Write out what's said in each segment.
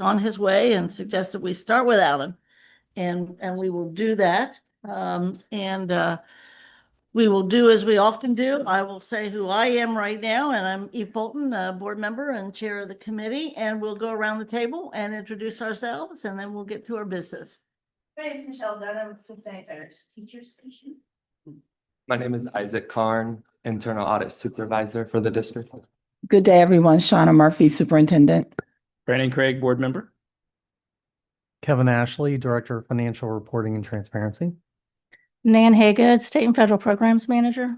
on his way and suggested we start without him. And we will do that. We will do as we often do. I will say who I am right now, and I'm Eve Bolton, a board member and chair of the committee, and we'll go around the table and introduce ourselves, and then we'll get to our business. My name is Michelle Dunham with Cincinnati Irish Teachers Station. My name is Isaac Karn, Internal Audit Supervisor for the district. Good day, everyone. Shauna Murphy, Superintendent. Brandon Craig, board member. Kevin Ashley, Director of Financial Reporting and Transparency. Nan Hagood, State and Federal Programs Manager.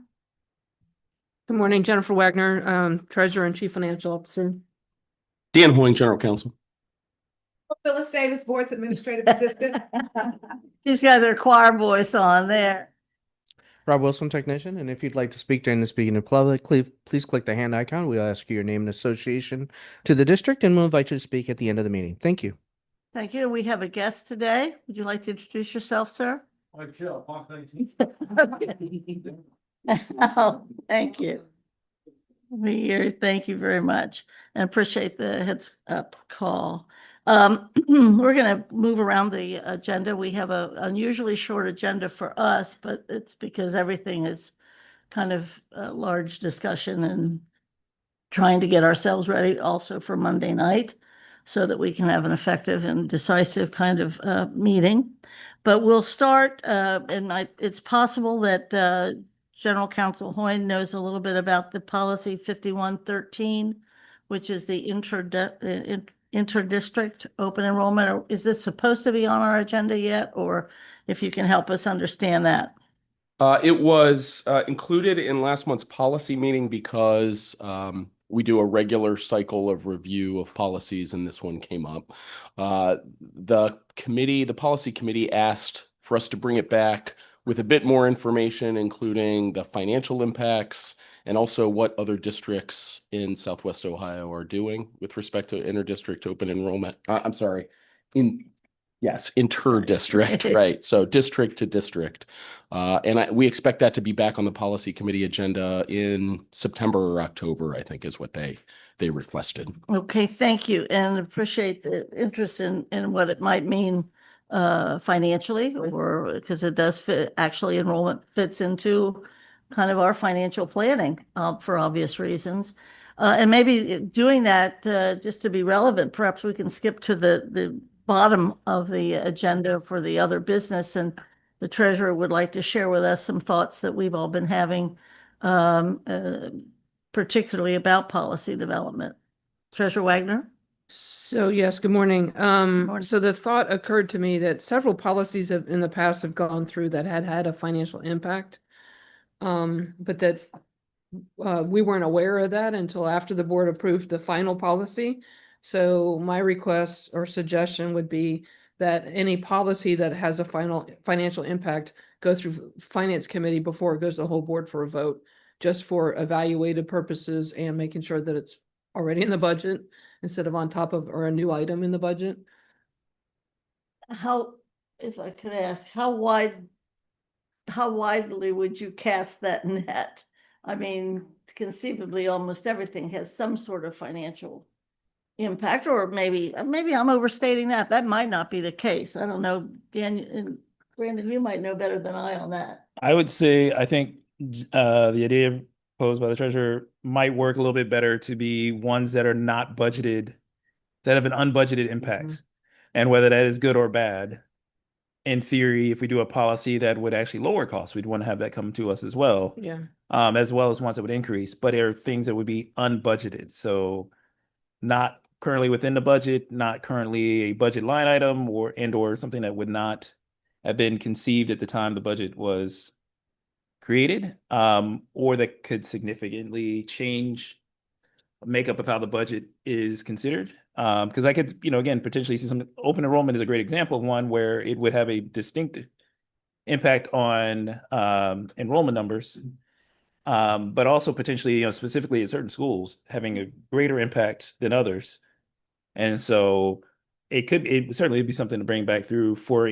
Good morning, Jennifer Wagner, Treasurer and Chief Financial Officer. Dan Hoying, General Counsel. Phyllis Davis, Board's Administrative Assistant. She's got their choir voice on there. Rob Wilson, technician, and if you'd like to speak during the speaking in public, please click the hand icon. We'll ask you your name and association to the district, and we'll invite you to speak at the end of the meeting. Thank you. Thank you. We have a guest today. Would you like to introduce yourself, sir? Oh, thank you. Thank you very much, and appreciate the heads up call. We're going to move around the agenda. We have a unusually short agenda for us, but it's because everything is kind of a large discussion and trying to get ourselves ready also for Monday night so that we can have an effective and decisive kind of meeting. But we'll start, and it's possible that General Counsel Hoying knows a little bit about the policy 5113, which is the interdistrict open enrollment. Or is this supposed to be on our agenda yet? Or if you can help us understand that. It was included in last month's policy meeting because we do a regular cycle of review of policies, and this one came up. The policy committee asked for us to bring it back with a bit more information, including the financial impacts and also what other districts in Southwest Ohio are doing with respect to interdistrict open enrollment. Interdistrict, right? So district to district. We expect that to be back on the policy committee agenda in September or October, I think is what they requested. Okay, thank you, and appreciate the interest in what it might mean financially, or because it does fit, actually enrollment fits into kind of our financial planning for obvious reasons. And maybe doing that just to be relevant, perhaps we can skip to the bottom of the agenda for the other business, and the treasurer would like to share with us some thoughts that we've all been having, particularly about policy development. Treasurer Wagner? So yes, good morning. So the thought occurred to me that several policies in the past have gone through that had a financial impact, but that we weren't aware of that until after the board approved the final policy. So my request or suggestion would be that any policy that has a final financial impact go through finance committee before it goes to the whole board for a vote, just for evaluated purposes and making sure that it's already in the budget instead of on top of or a new item in the budget. If I could ask, how widely would you cast that net? I mean, conceivably, almost everything has some sort of financial impact, or maybe I'm overstating that. That might not be the case. I don't know. Daniel and Brandon, you might know better than I on that. I would say I think the idea posed by the treasurer might work a little bit better to be ones that are not budgeted, that have an unbudgeted impact, and whether that is good or bad. In theory, if we do a policy that would actually lower costs, we'd want to have that come to us as well. Yeah. As well as ones that would increase, but there are things that would be unbudgeted. So not currently within the budget, not currently a budget line item, or something that would not have been conceived at the time the budget was created, or that could significantly change makeup of how the budget is considered. Because I could, again, potentially see some open enrollment is a great example of one where it would have a distinct impact on enrollment numbers, but also potentially, specifically at certain schools, having a greater impact than others. And so it certainly be something to bring back through for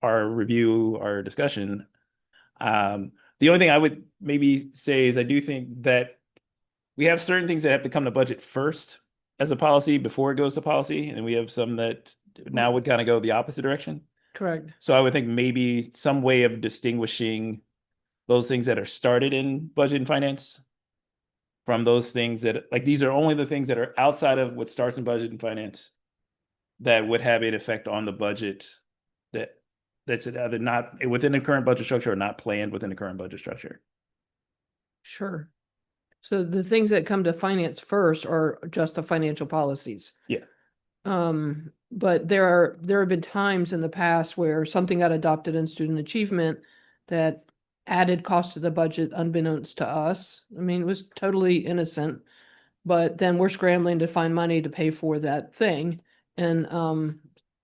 our review, our discussion. The only thing I would maybe say is I do think that we have certain things that have to come to budget first as a policy before it goes to policy, and we have some that now would kind of go the opposite direction. Correct. So I would think maybe some way of distinguishing those things that are started in budget and finance from those things that, like, these are only the things that are outside of what starts in budget and finance that would have an effect on the budget that's either not within the current budget structure or not planned within the current budget structure. Sure. So the things that come to finance first are just the financial policies. Yeah. But there have been times in the past where something got adopted in student achievement that added cost to the budget unbeknownst to us. I mean, it was totally innocent, but then we're scrambling to find money to pay for that thing. And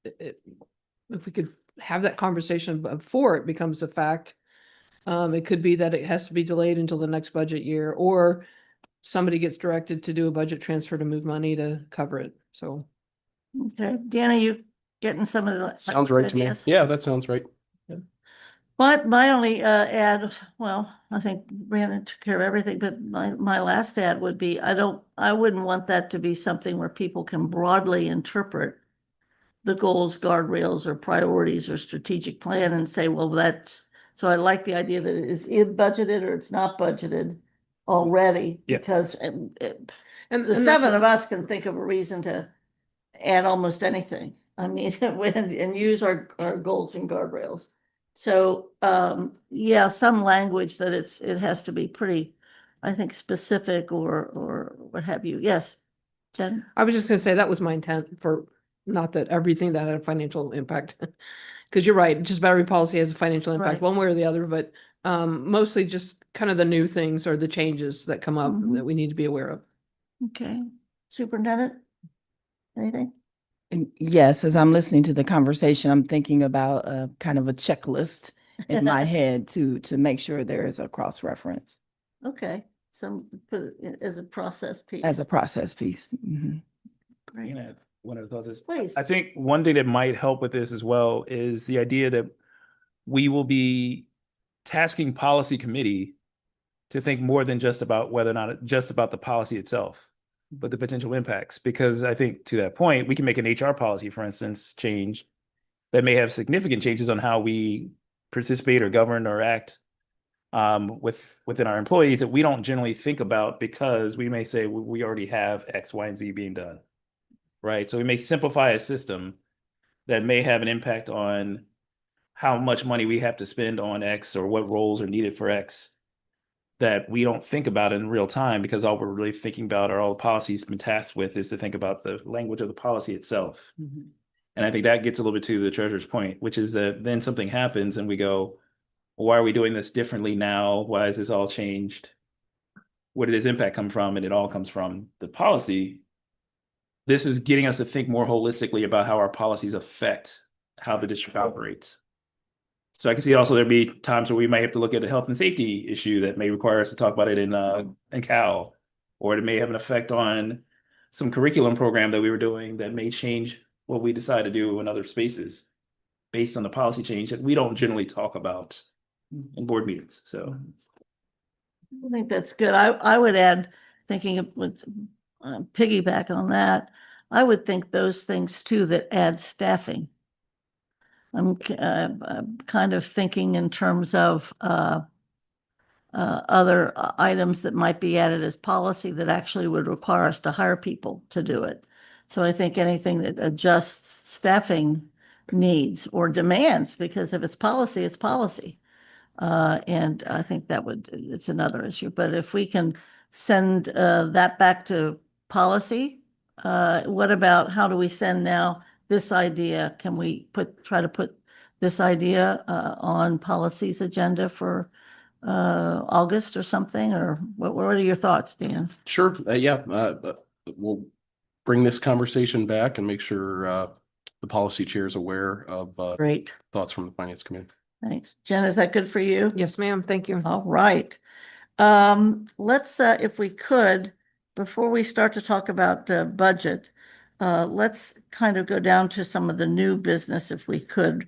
if we could have that conversation before it becomes a fact, it could be that it has to be delayed until the next budget year, or somebody gets directed to do a budget transfer to move money to cover it. So. Okay, Deanna, you getting some of the. Sounds right to me. ideas? Yeah, that sounds right. My only add, well, I think Brandon took care of everything, but my last add would be, I wouldn't want that to be something where people can broadly interpret the goals, guardrails, or priorities or strategic plan and say, well, that's, so I like the idea that it is budgeted or it's not budgeted already. Yeah. Because And the seven of us can think of a reason to add almost anything. I mean, and use our goals and guardrails. So, yeah, some language that it has to be pretty, I think, specific or what have you. Yes, Jen? I was just gonna say that was my intent, for not that everything that had a financial impact. Because you're right, just about every policy has a financial impact Right. one way or the other, but mostly just kind of the new things or the changes that come up Mhm. that we need to be aware of. Okay, Superintendent? Anything? And yes, as I'm listening to the conversation, I'm thinking about a kind of a checklist in my head to make sure there is a cross-reference Okay, put it as a process piece. as a process piece. Mhm. Great, One of the thoughts is, please. I think one thing that might help with this as well is the idea that we will be tasking policy committee to think more than just about whether or not just about the policy itself, but the potential impacts. Because I think to that point, we can make an HR policy, for instance, change that may have significant changes on how we participate or govern or act within our employees that we don't generally think about, because we may say we already have X, Y, and Z being done. Right. So we may simplify a system that may have an impact on how much money we have to spend on X or what roles are needed for X that we don't think about in real time, because all we're really thinking about, or all the policies been tasked with, is to think about the language of the policy itself. Mhm. And I think that gets a little bit to the treasurer's point, which is that then something happens and we go, well, why are we doing this differently now? Why is this all changed? Where did this impact come from? And it all comes from the policy. This is getting us to think more holistically about how our policies affect how the district operates. So I can see also there'd be times where we might have to look at a health and safety issue that may require us to talk about it in Cal, or it may have an effect on some curriculum program that we were doing that may change what we decide to do in other spaces based on the policy change that we don't generally talk about in board meetings. So I think that's good. I would add, thinking of with piggyback on that, I would think those things too that add staffing. I'm kind of thinking in terms of other items that might be added as policy that actually would require us to hire people to do it. So I think anything that adjusts staffing needs or demands, because if it's policy, it's policy. And I think it's another issue. But if we can send that back to policy, what about how do we send now this idea? Can we try to put this idea on policy's agenda for August or something? Or what are your thoughts, Dan? Sure. Yeah. We'll bring this conversation back and make sure the policy chair is aware of Great, thoughts from the finance committee. thanks. Jen, is that good for you? Yes, ma'am. Thank you. All right. Let's, if we could, before we start to talk about budget, let's kind of go down to some of the new business, if we could,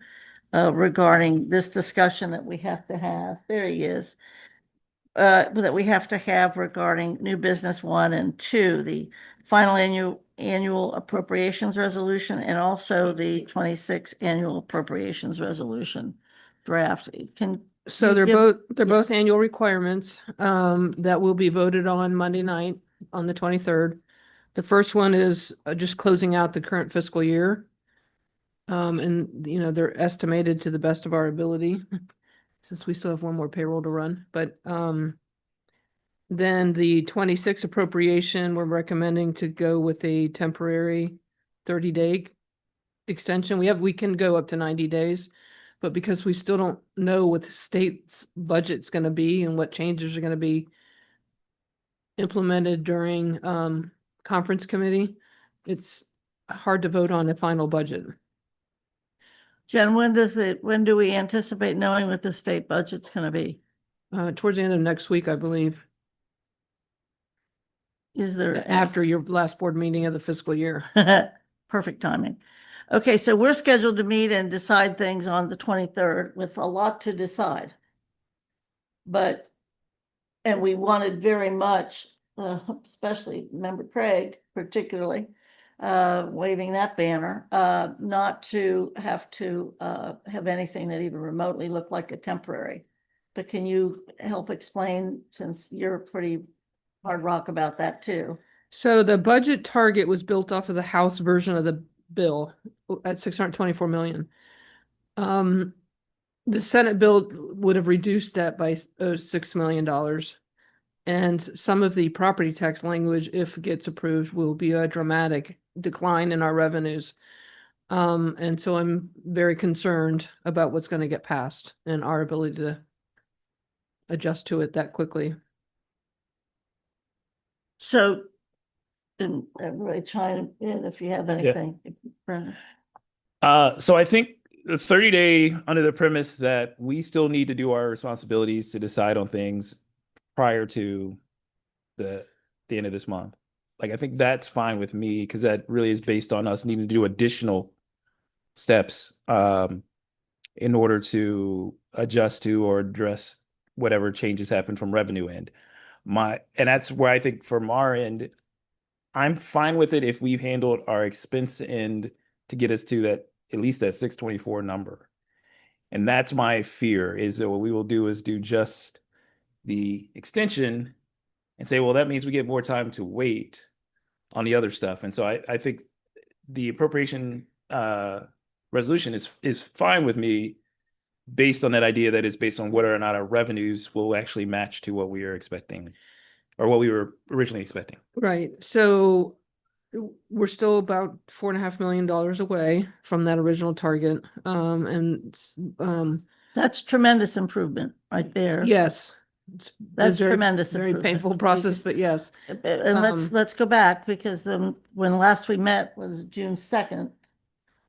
regarding this discussion that we have to have. There he is. That we have to have regarding new business 1 and 2, the final annual appropriations resolution and also the 26 annual appropriations resolution draft. So you they're give- both annual requirements that will be voted on Monday night on the 23rd. The first one is just closing out the current fiscal year. And you know, they're estimated to the best of our ability since we still have one more payroll to run, but then the 26 appropriation, we're recommending to go with a temporary 30-day extension. We can go up to 90 days, but because we still don't know what the state's budget's going to be and what changes are going to be implemented during conference committee, it's hard to vote on a final budget. Jen, when do we anticipate knowing what the state budget's going to be? Towards the end of next week, I believe, Is there? after your last board meeting of the fiscal year. Perfect timing. Okay, so we're scheduled to meet and decide things on the 23rd with a lot to decide. And we wanted very much, especially Member Craig particularly, waving that banner, not to have anything that even remotely looked like a temporary. But can you help explain, since you're pretty hard rock about that too? So the budget target was built off of the House version of the bill at 624 million. The Senate bill would have reduced that by $6 million. And some of the property tax language, if it gets approved, will be a dramatic decline in our revenues. And so I'm very concerned about what's going to get passed and our ability to adjust to it that quickly. So, and everybody chime in if you have anything. Brendan. So I think the 30-day under the premise that we still need to do our responsibilities to decide on things prior to the end of this month. Like, I think that's fine with me because that really is based on us needing to do additional steps in order to adjust to or address whatever changes happen from revenue end. And that's where I think from our end, I'm fine with it if we've handled our expense end to get us to that, at least that 624 number. And that's my fear, is that what we will do is do just the extension and say, well, that means we get more time to wait on the other stuff. And so I think the appropriation resolution is fine with me based on that idea that it's based on whether or not our revenues will actually match to what we are expecting or what we were originally expecting. Right. So we're still about $4.5 million away from that original target. That's tremendous improvement right there. Yes. It's That's very- tremendous Very improvement. painful process, but yes. And let's go back, because when last we met was June 2nd,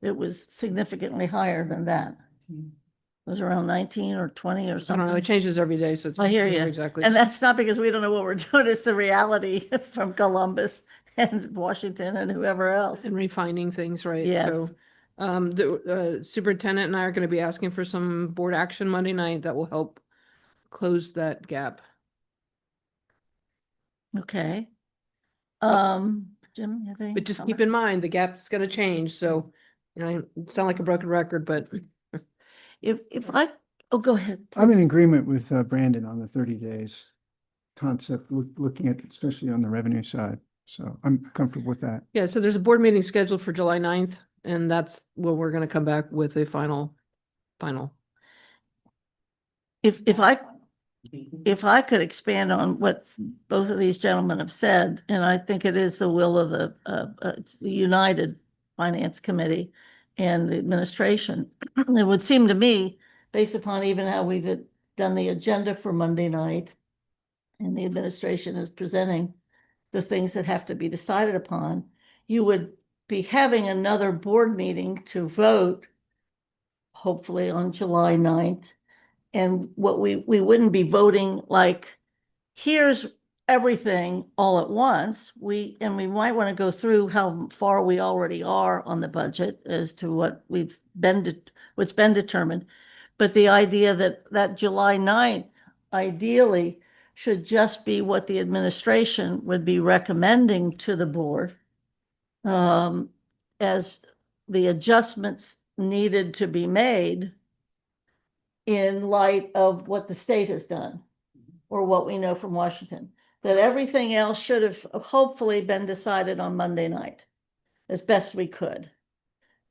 it was significantly higher than that. It was around 19 or 20 or I don't know. something. It changes every day, so it's. I hear you. Exactly. And that's not because we don't know what we're doing. It's the reality from Columbus and Washington and whoever else. And refining things, right? Yes. So, the superintendent and I are going to be asking for some board action Monday night that will help close that gap. Okay. Jim, you have any? But just keep in mind, the gap is going to change. So, you know, I sound like a broken record, but If I, oh, go ahead. I'm in agreement with Brandon on the 30 days concept, looking at, especially on the revenue side. So I'm comfortable with that. yeah, so there's a board meeting scheduled for July 9th, and that's where we're going to come back with a final. If I could expand on what both of these gentlemen have said, and I think it is the will of it's the United Finance Committee and the administration. It would seem to me, based upon even how we've done the agenda for Monday night, and the administration is presenting the things that have to be decided upon, you would be having another board meeting to vote, hopefully on July 9th. And what we wouldn't be voting like, here's everything all at once. And we might want to go through how far we already are on the budget as to what's been determined. But the idea that July 9th, ideally, should just be what the administration would be recommending to the board as the adjustments needed to be made in light of what the state has done or what we know from Washington. That everything else should have hopefully been decided on Monday night as best we could.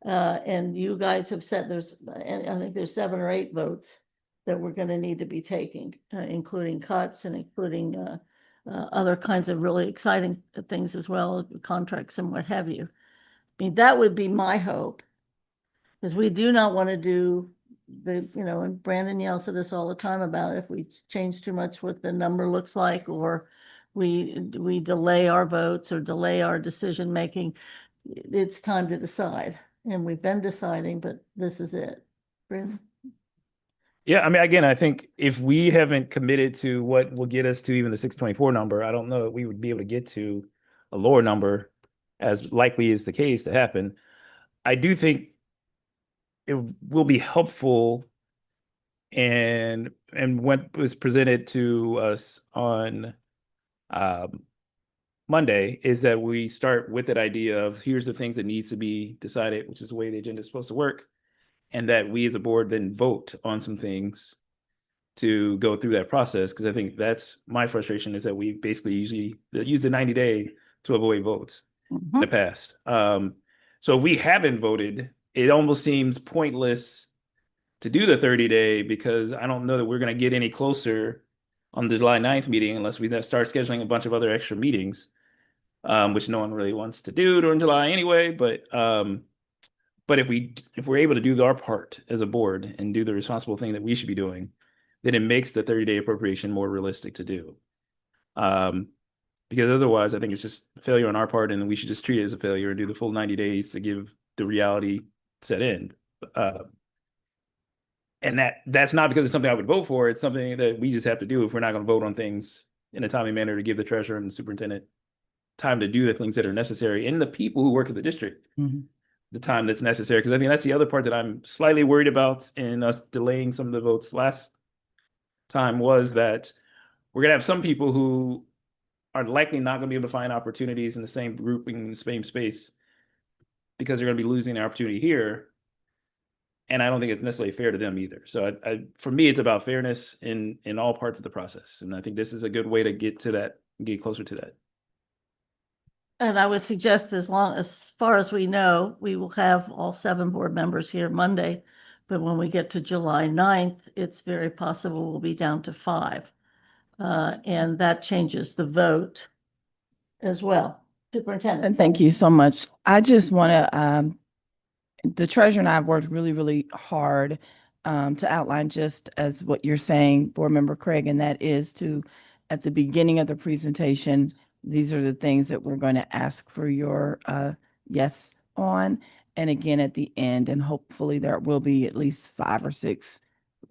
And you guys have said I think there's 7 or 8 votes that we're going to need to be taking, including cuts and including other kinds of really exciting things as well, contracts and what have you. I mean, that would be my hope, because we do not want to do and Brandon yells at us all the time about if we change too much what the number looks like, or we delay our votes or delay our decision making. It's time to decide, and we've been deciding, but this is it. Brandon? Yeah, I mean, again, I think if we haven't committed to what will get us to even the 624 number, I don't know that we would be able to get to a lower number, as likely is the case to happen. I do think it will be helpful, and what was presented to us on Monday is that we start with that idea of here's the things that needs to be decided, which is the way the agenda is supposed to work, and that we as a board then vote on some things to go through that process. Because I think that's my frustration, is that we basically usually use the 90-day to avoid votes in the past. So if we haven't voted, it almost seems pointless to do the 30-day, because I don't know that we're going to get any closer on the July 9th meeting unless we start scheduling a bunch of other extra meetings, which no one really wants to do during July anyway. But if we're able to do our part as a board and do the responsible thing that we should be doing, then it makes the 30-day appropriation more realistic to do. Because otherwise, I think it's just a failure on our part, and we should just treat it as a failure and do the full 90 days to give the reality set in. And that's not because it's something I would vote for. It's something that we just have to do if we're not going to vote on things in a timely manner to give the treasurer and the superintendent time to do the things that are necessary, and the people who work at the district the time that's necessary. Because I think that's the other part that I'm slightly worried about in us delaying some of the votes last time, was that we're going to have some people who are likely not going to be able to find opportunities in the same grouping, in the same space, because they're going to be losing their opportunity here. And I don't think it's necessarily fair to them either. So for me, it's about fairness in all parts of the process. And I think this is a good way to get closer to that. And I would suggest, as far as we know, we will have all 7 board members here Monday. But when we get to July 9th, it's very possible we'll be down to 5. And that changes the vote as well. Superintendent. And thank you so much. I just want to, the treasurer and I have worked really, really hard to outline just as what you're saying, Board Member Craig, and that is to, at the beginning of the presentation, these are the things that we're going to ask for your yes on. And again, at the end, and hopefully there will be at least 5 or 6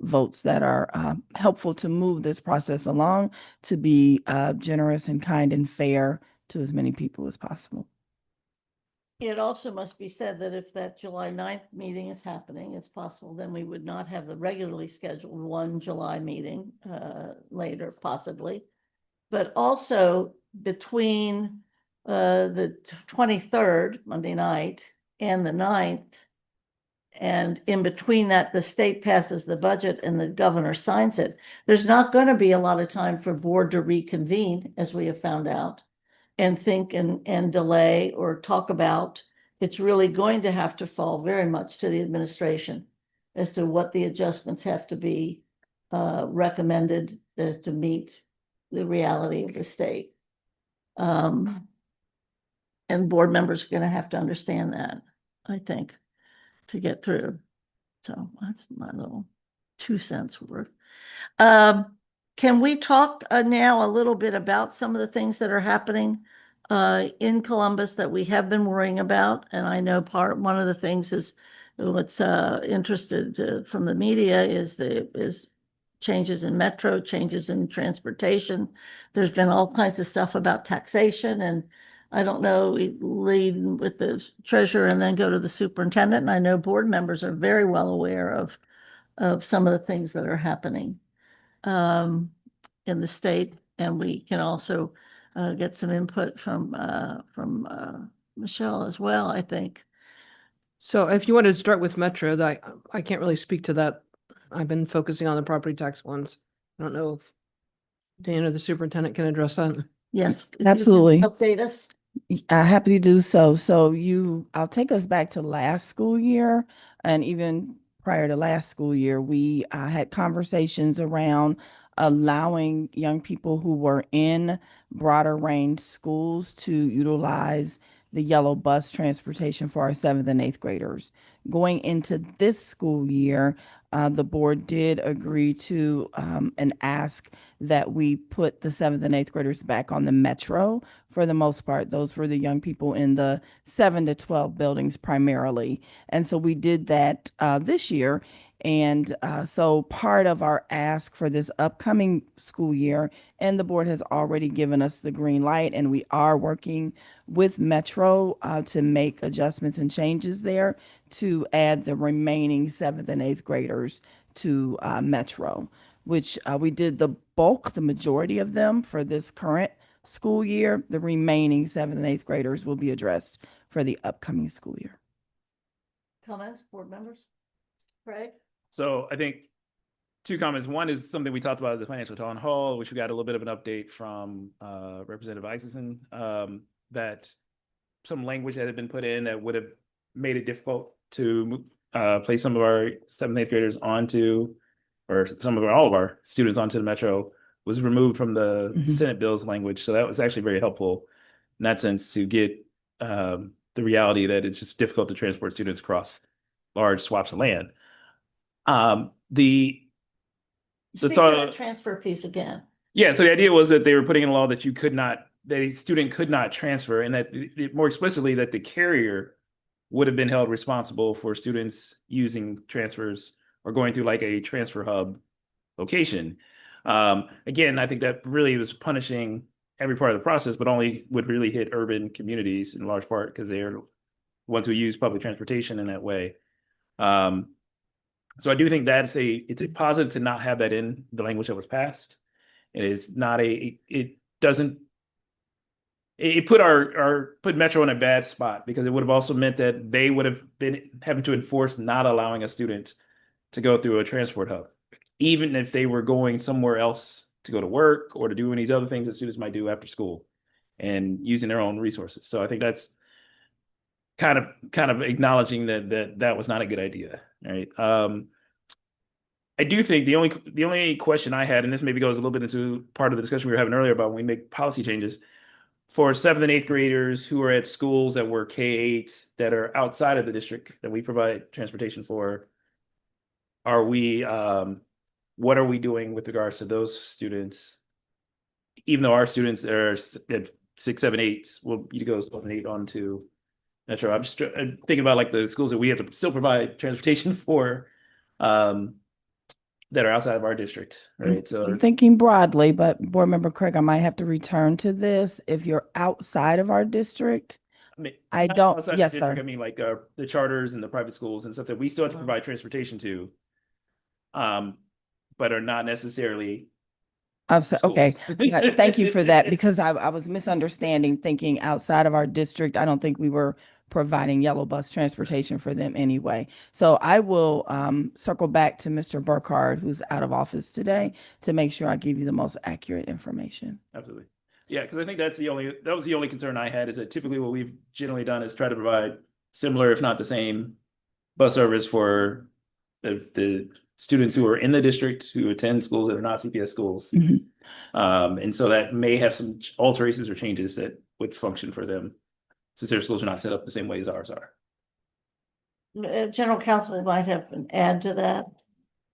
votes that are helpful to move this process along, to be generous and kind and fair to as many people as possible. It also must be said that if that July 9th meeting is happening, it's possible then we would not have the regularly scheduled 1 July meeting later, possibly. But also between the 23rd, Monday night, and the 9th, and in between that, the state passes the budget and the governor signs it, there's not going to be a lot of time for board to reconvene, as we have found out, and think and delay or talk about. It's really going to have to fall very much to the administration as to what the adjustments have to be recommended as to meet the reality of the state. And board members are going to have to understand that, I think, to get through. So that's my little 2 cents worth. Can we talk now a little bit about some of the things that are happening in Columbus that we have been worrying about? And I know one of the things is what's interested from the media is changes in metro, changes in transportation. There's been all kinds of stuff about taxation, and I don't know, we lead with the treasurer and then go to the superintendent. And I know board members are very well aware of some of the things that are happening in the state. And we can also get some input from Michelle as well, I think. So if you wanted to start with Metro, that I can't really speak to that. I've been focusing on the property tax ones. I don't know if Dan or the superintendent can address that. Yes. if you can Absolutely. Update us. Happy to do so. I'll take us back to last school year, and even prior to last school year, we had conversations around allowing young people who were in broader range schools to utilize the yellow bus transportation for our 7th and 8th graders. Going into this school year, the board did agree to and ask that we put the 7th and 8th graders back on the Metro. For the most part, those were the young people in the 7 to 12 buildings primarily. And so we did that this year. And so part of our ask for this upcoming school year, and the board has already given us the green light, and we are working with Metro to make adjustments and changes there to add the remaining 7th and 8th graders to Metro, which we did the majority of them for this current school year. The remaining 7th and 8th graders will be addressed for the upcoming school year. Comments, board members? Craig? So I think two comments. One is something we talked about at the financial town hall, which we got a little bit of an update from Representative Isaacson, that some language that had been put in that would have made it difficult to place some of our 7th and 8th graders onto, or all of our students onto the Metro, was removed from the Senate bill's language. So that was actually very helpful in that sense to get the reality that it's just difficult to transport students across large swaths of land. Speak to thought, that transfer piece again. yeah, so the idea was that they were putting in a law that that a student could not transfer, and that more explicitly that the carrier would have been held responsible for students using transfers or going through like a transfer hub location. Again, I think that really was punishing every part of the process, but only would really hit urban communities in large part because they are the ones who use public transportation in that way. So I do think it's a positive to not have that in the language that was passed. It is not it put Metro in a bad spot, because it would have also meant that they would have been having to enforce not allowing a student to go through a transport hub, even if they were going somewhere else to go to work or to do any of these other things that students might do after school and using their own resources. So I think that's kind of acknowledging that was not a good idea, right? I do think the only question I had, and this maybe goes a little bit into part of the discussion we were having earlier about when we make policy changes, for 7th and 8th graders who are at schools that were K-8 that are outside of the district that we provide transportation for, what are we doing with regards to those students? Even though our students are at 6, 7, 8 will you go 7, 8 on to Metro. I'm just thinking about like the schools that we have to still provide transportation for, that are outside of our district, right? So I'm thinking broadly, but board member Craig, I might have to return to this. If you're outside of our district, I not don't, outside the yes, district, sir. I mean, like the charters and the private schools and stuff that we still have to provide transportation to, but are not necessarily. Okay, schools. yeah, thank you for that, because I was misunderstanding, thinking outside of our district. I don't think we were providing yellow bus transportation for them anyway. So I will circle back to Mr. Burkhardt, who's out of office today, to make sure I give you the most accurate information. Absolutely. Yeah, because I think that was the only concern I had, is that typically what we've generally done is try to provide similar, if not the same, bus service for the students who are in the district who attend schools that are not CPS schools. And so that may have some alterations or changes that would function for them, since their schools are not set up the same way as ours are. General counsel might have an add to that.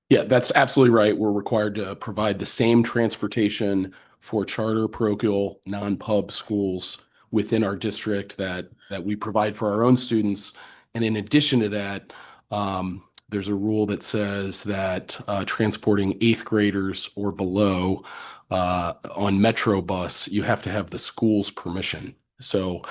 Yeah, that's absolutely right. We're required to provide the same transportation for charter, parochial, non-pub schools within our district that we provide for our own students. And in addition to that, there's a rule that says that transporting 8th graders or below on Metro bus, you have to have the school's permission. So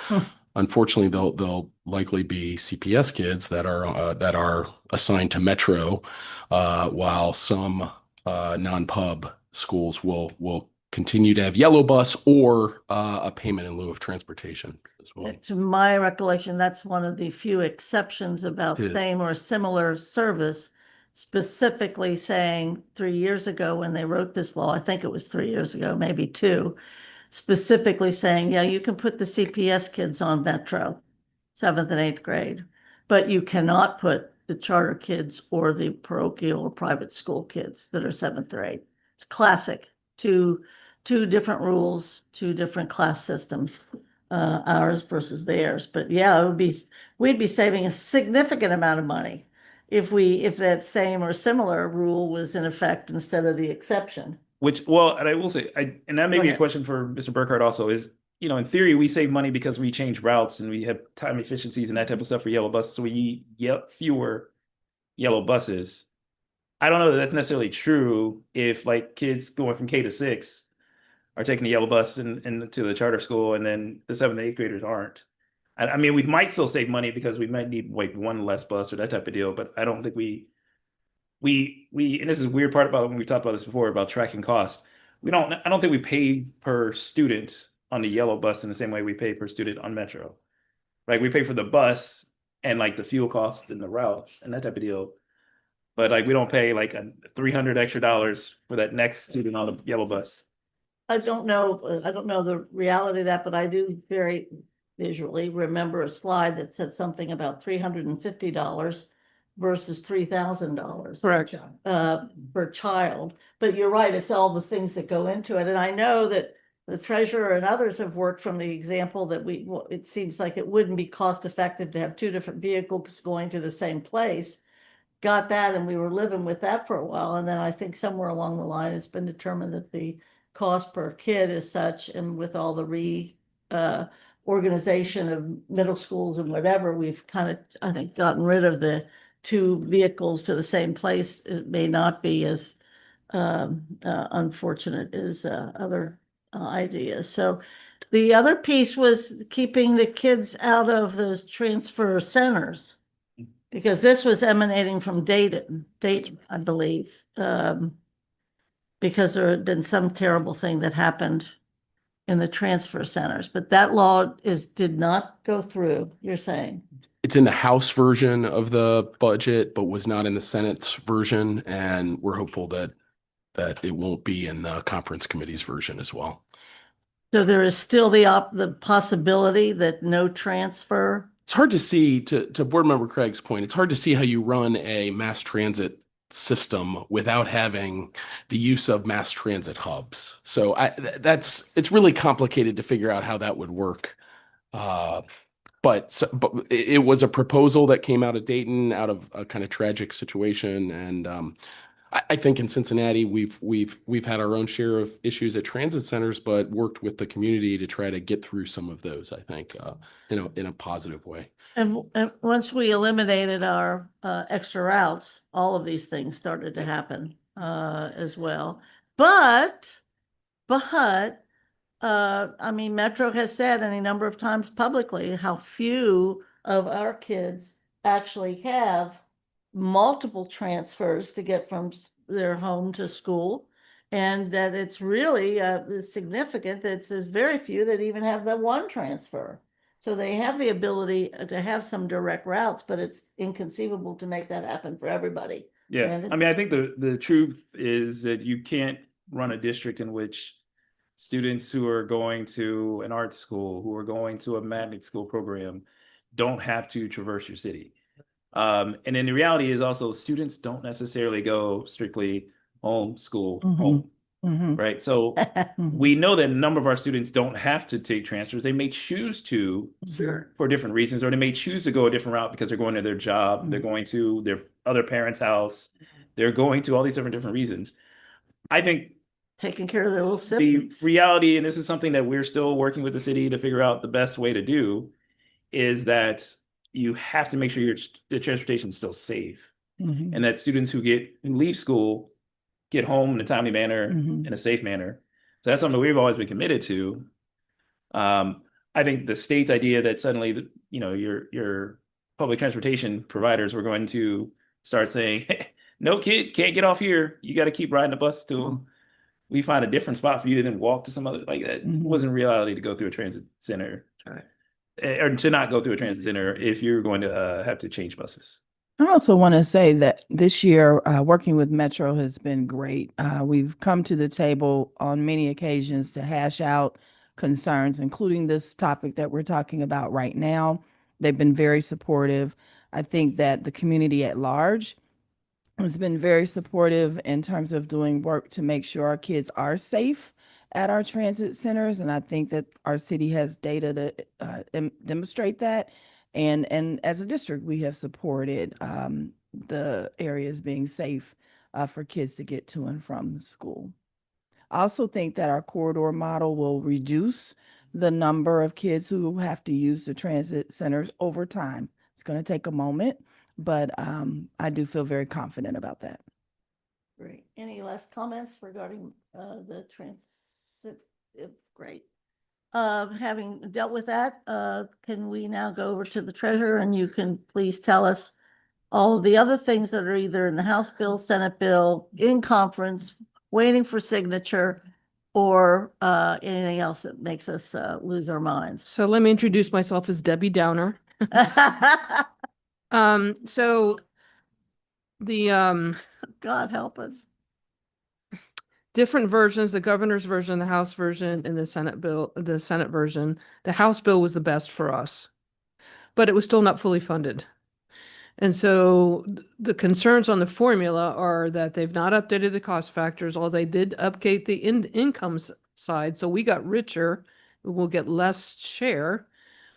unfortunately, they'll likely be CPS kids that are assigned to Metro, while some non-pub schools will continue to have yellow bus or a payment in lieu of transportation as well. To my recollection, that's one of the few exceptions about Yeah. same or similar service, specifically saying 3 years ago when they wrote this law, I think it was 3 years ago, maybe 2, specifically saying, yeah, you can put the CPS kids on Metro, 7th and 8th grade, but you cannot put the charter kids or the parochial or private school kids that are 7th or 8th. It's classic. Two different rules, 2 different class systems, ours versus theirs. But yeah, we'd be saving a significant amount of money if that same or similar rule was in effect instead of the exception. Which, well, and I will say, and that may Go be a ahead. question for Mr. Burkhardt also is, in theory, we save money because we change routes and we have time efficiencies and that type of stuff for yellow buses. So we get fewer yellow buses. I don't know that that's necessarily true if like kids going from K to 6 are taking the yellow bus and to the charter school, and then the 7th and 8th graders aren't. I mean, we might still save money because we might need like one less bus or that type of deal, but I don't think we and this is a weird part about when we talked about this before about tracking costs. I don't think we pay per student on the yellow bus in the same way we pay per student on Metro. Like we pay for the bus and like the fuel costs and the routes and that type of deal. But like we don't pay like $300 extra for that next student on the yellow bus. I don't know the reality of that, but I do very visually remember a slide that said something about $350 versus $3,000. Correct. Per child. But you're right, it's all the things that go into it. And I know that the treasurer and others have worked from the example that it seems like it wouldn't be cost effective to have 2 different vehicles going to the same place. Got that, and we were living with that for a while. And then I think somewhere along the line, it's been determined that the cost per kid is such, and with all the organization of middle schools and whatever, we've kind of, I think, gotten rid of the 2 vehicles to the same place. It may not be as unfortunate as other ideas. So the other piece was keeping the kids out of those transfer centers, because this was emanating from Dayton, I believe, because there had been some terrible thing that happened in the transfer centers. But that law did not go through, you're saying? It's in the House version of the budget, but was not in the Senate's version, and we're hopeful that it won't be in the conference committee's version as well. So there is still the possibility that no transfer. It's hard to see, to Board Member Craig's point, it's hard to see how you run a mass transit system without having the use of mass transit hubs. So it's really complicated to figure out how that would work. But it was a proposal that came out of Dayton, out of a kind of tragic situation, and I think in Cincinnati we've had our own share of issues at transit centers, but worked with the community to try to get through some of those. I think in a positive way. And once we eliminated our extra routes, all of these things started to happen as well. But I mean, Metro has said any number of times publicly how few of our kids actually have multiple transfers to get from their home to school, and that it's really significant that there's very few that even have the one transfer. So they have the ability to have some direct routes, but it's inconceivable to make that happen for everybody. Yeah, And I mean, I think the truth is that you can't run a district in which students who are going to an art school, who are going to a magnet school program, don't have to traverse your city. And then the reality is also students don't necessarily go strictly home, school, home, right? So we know that a number of our students don't have to take transfers. They may choose to for different reasons, or they may choose to go a different route because they're going to their job, they're going to their other parent's house, they're going to all these different reasons. I think taking care of their little the siblings. reality, and this is something that we're still working with the city to figure out the best way to do, is that you have to make sure the transportation is still safe, and that students who leave school get home in a timely manner, in a safe manner. So that's something that we've always been committed to. I think the state's idea that suddenly, your public transportation providers were going to start saying, hey, no kid can't get off here, you got to keep riding the bus to them. we find a different spot for you to then walk to some other, like that Mhm. wasn't reality to go through a transit center. Or to not go through a transit center if you're going to have to change buses. I also want to say that this year, working with Metro has been great. We've come to the table on many occasions to hash out concerns, including this topic that we're talking about right now. They've been very supportive. I think that the community at large has been very supportive in terms of doing work to make sure our kids are safe at our transit centers. And I think that our city has data to demonstrate that. And as a district, we have supported the areas being safe for kids to get to and from school. I also think that our corridor model will reduce the number of kids who have to use the transit centers over time. It's going to take a moment, but I do feel very confident about that. Great. Any last comments regarding the transit? Great. Having dealt with that, can we now go over to the treasurer and you can please tell us all of the other things that are either in the House bill, Senate bill, in conference, waiting for signature, or anything else that makes us lose our minds. So let me introduce myself as Debbie Downer. So the God help us. different versions, the governor's version, the House version, and the Senate bill, the Senate version. The House bill was the best for us, but it was still not fully funded. And so the concerns on the formula are that they've not updated the cost factors, although they did update the income side. So we got richer, we'll get less share.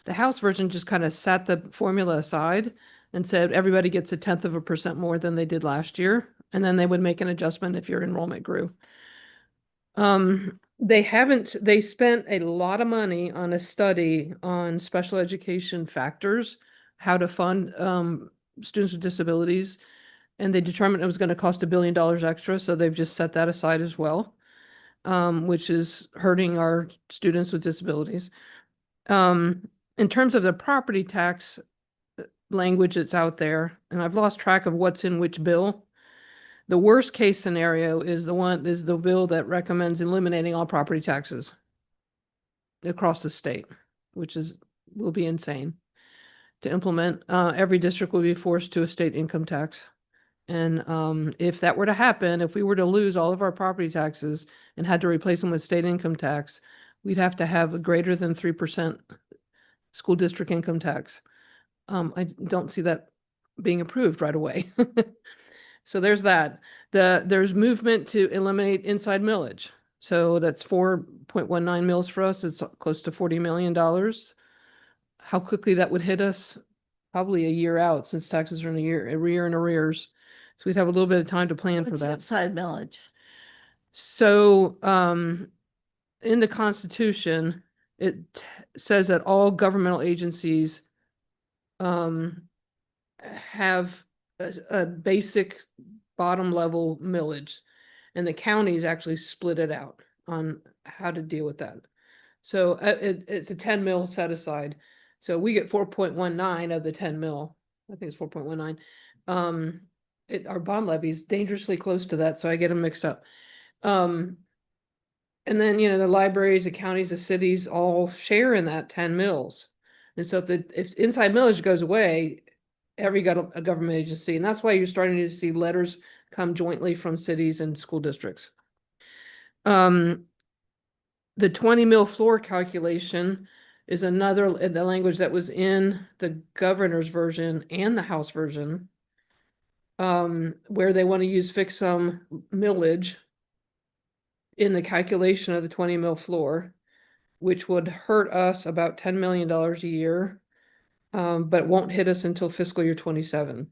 The House version just kind of sat the formula aside and said everybody gets 0.1% more than they did last year. And then they would make an adjustment if your enrollment grew. They spent a lot of money on a study on special education factors, how to fund students with disabilities, and they determined it was going to cost $1 billion extra, so they've just set that aside as well, which is hurting our students with disabilities. In terms of the property tax language that's out there, and I've lost track of what's in which bill. The worst case scenario is the bill that recommends eliminating all property taxes across the state, which will be insane to implement. Every district will be forced to a state income tax. And if that were to happen, if we were to lose all of our property taxes and had to replace them with state income tax, we'd have to have a greater than 3% school district income tax. I don't see that being approved right away. So there's that. There's movement to eliminate inside millage. So that's 4.19 mils for us. It's close to $40 million. How quickly that would hit us? Probably a year out, since taxes are in a year in arrears. So we'd have a little bit of time to plan for What's that. inside millage? So in the Constitution, it says that all governmental agencies have a basic bottom level millage, and the counties actually split it out on how to deal with that. So it's a 10 mil set aside. So we get 4.19 of the 10 mil. I think it's 4.19. Our bond levy is dangerously close to that, so I get them mixed up. And then, the libraries, the counties, the cities all share in that 10 mils. And so if inside millage goes away, every government agency, and that's why you're starting to see letters come jointly from cities and school districts. The 20 mil floor calculation is the language that was in the governor's version and the House version, where they want to use fixed sum millage in the calculation of the 20 mil floor, which would hurt us about $10 million a year, but won't hit us until fiscal year 27.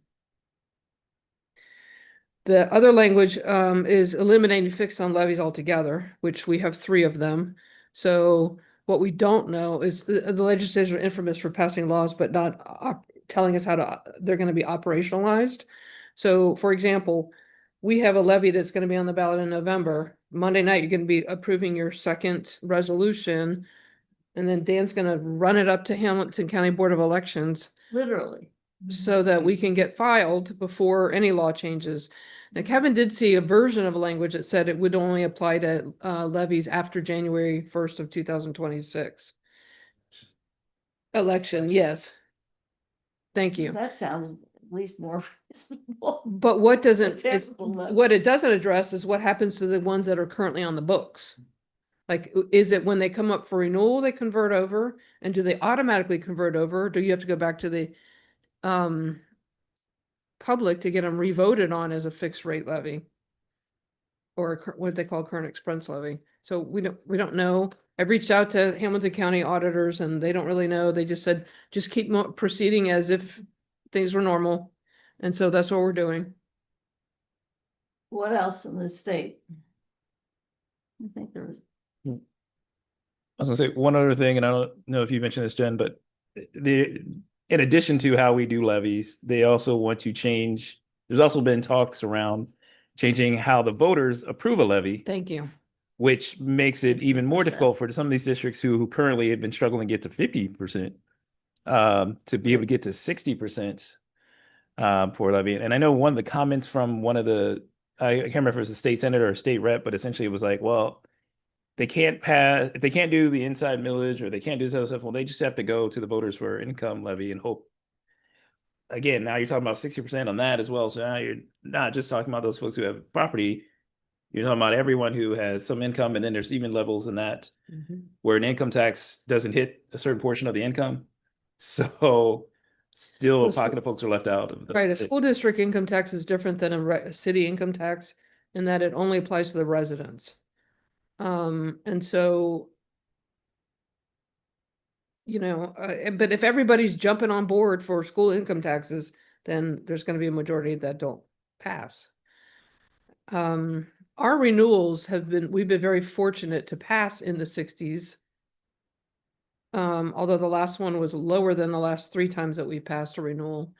The other language is eliminating fixed sum levies altogether, which we have 3 of them. So what we don't know is the legislators are infamous for passing laws, but not telling us how they're going to be operationalized. So, for example, we have a levy that's going to be on the ballot in November. Monday night, you're going to be approving your second resolution, and then Dan's going to run it up to Hamilton County Board of Elections. Literally. So that we can get filed before any law changes. Now, Kevin did see a version of a language that said it would only apply to levies after January 1st of 2026. Election, yes. Thank you. That sounds at least more reasonable. But what doesn't, it's, Typical levy. what it doesn't address is what happens to the ones that are currently on the books. Like, is it when they come up for renewal, they convert over? And do they automatically convert over? Do you have to go back to the public to get them revoted on as a fixed rate levy? Or what they call current expense levy. So we don't know. I've reached out to Hamilton County auditors and they don't really know. They just said, just keep proceeding as if things were normal. And so that's what we're doing. What else in the state? I think there was. I was gonna say one other thing, and I don't know if you mentioned this, Jen, but in addition to how we do levies, they also want to change. There's also been talks around changing how the voters approve a levy, Thank you. which makes it even more difficult for some of these districts who currently have been struggling to get to 50%, to be able to get to 60% for levy. And I know one of the comments from one of the, I can't remember if it was a state senator or a state rep, but essentially it was like, well, they can't pass, if they can't do the inside millage or they can't do this other stuff, well, they just have to go to the voters for income levy and hope. Again, now you're talking about 60% on that as well. So now you're not just talking about those folks who have property. You're talking about everyone who has some income, and then there's even levels in that where an income tax doesn't hit a certain portion of the income. So still Well, a pocket of folks are left out of the. Right, a school district income tax is different than a city income tax in that it only applies to the residents. And so, you know, but if everybody's jumping on board for school income taxes, then there's going to be a majority that don't pass. Our renewals we've been very fortunate to pass in the 60s. Although the last one was lower than the last 3 times that we passed a renewal,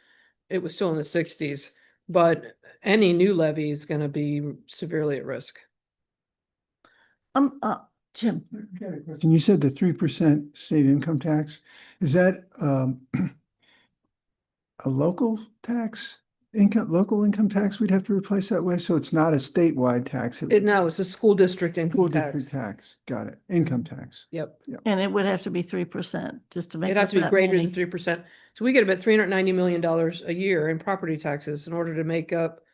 it was still in the 60s, but any new levy is going to be severely at risk. Jim, And you said the 3% state income tax, is that a local tax, local income tax we'd have to replace that way? So it's not a statewide tax? No, it's a school district School income tax. district tax, got it, income tax. Yep. and it would have to be 3% just to make. It'd have up to be that greater many. than 3%. So we get about $390 million a year in property taxes. In order to make up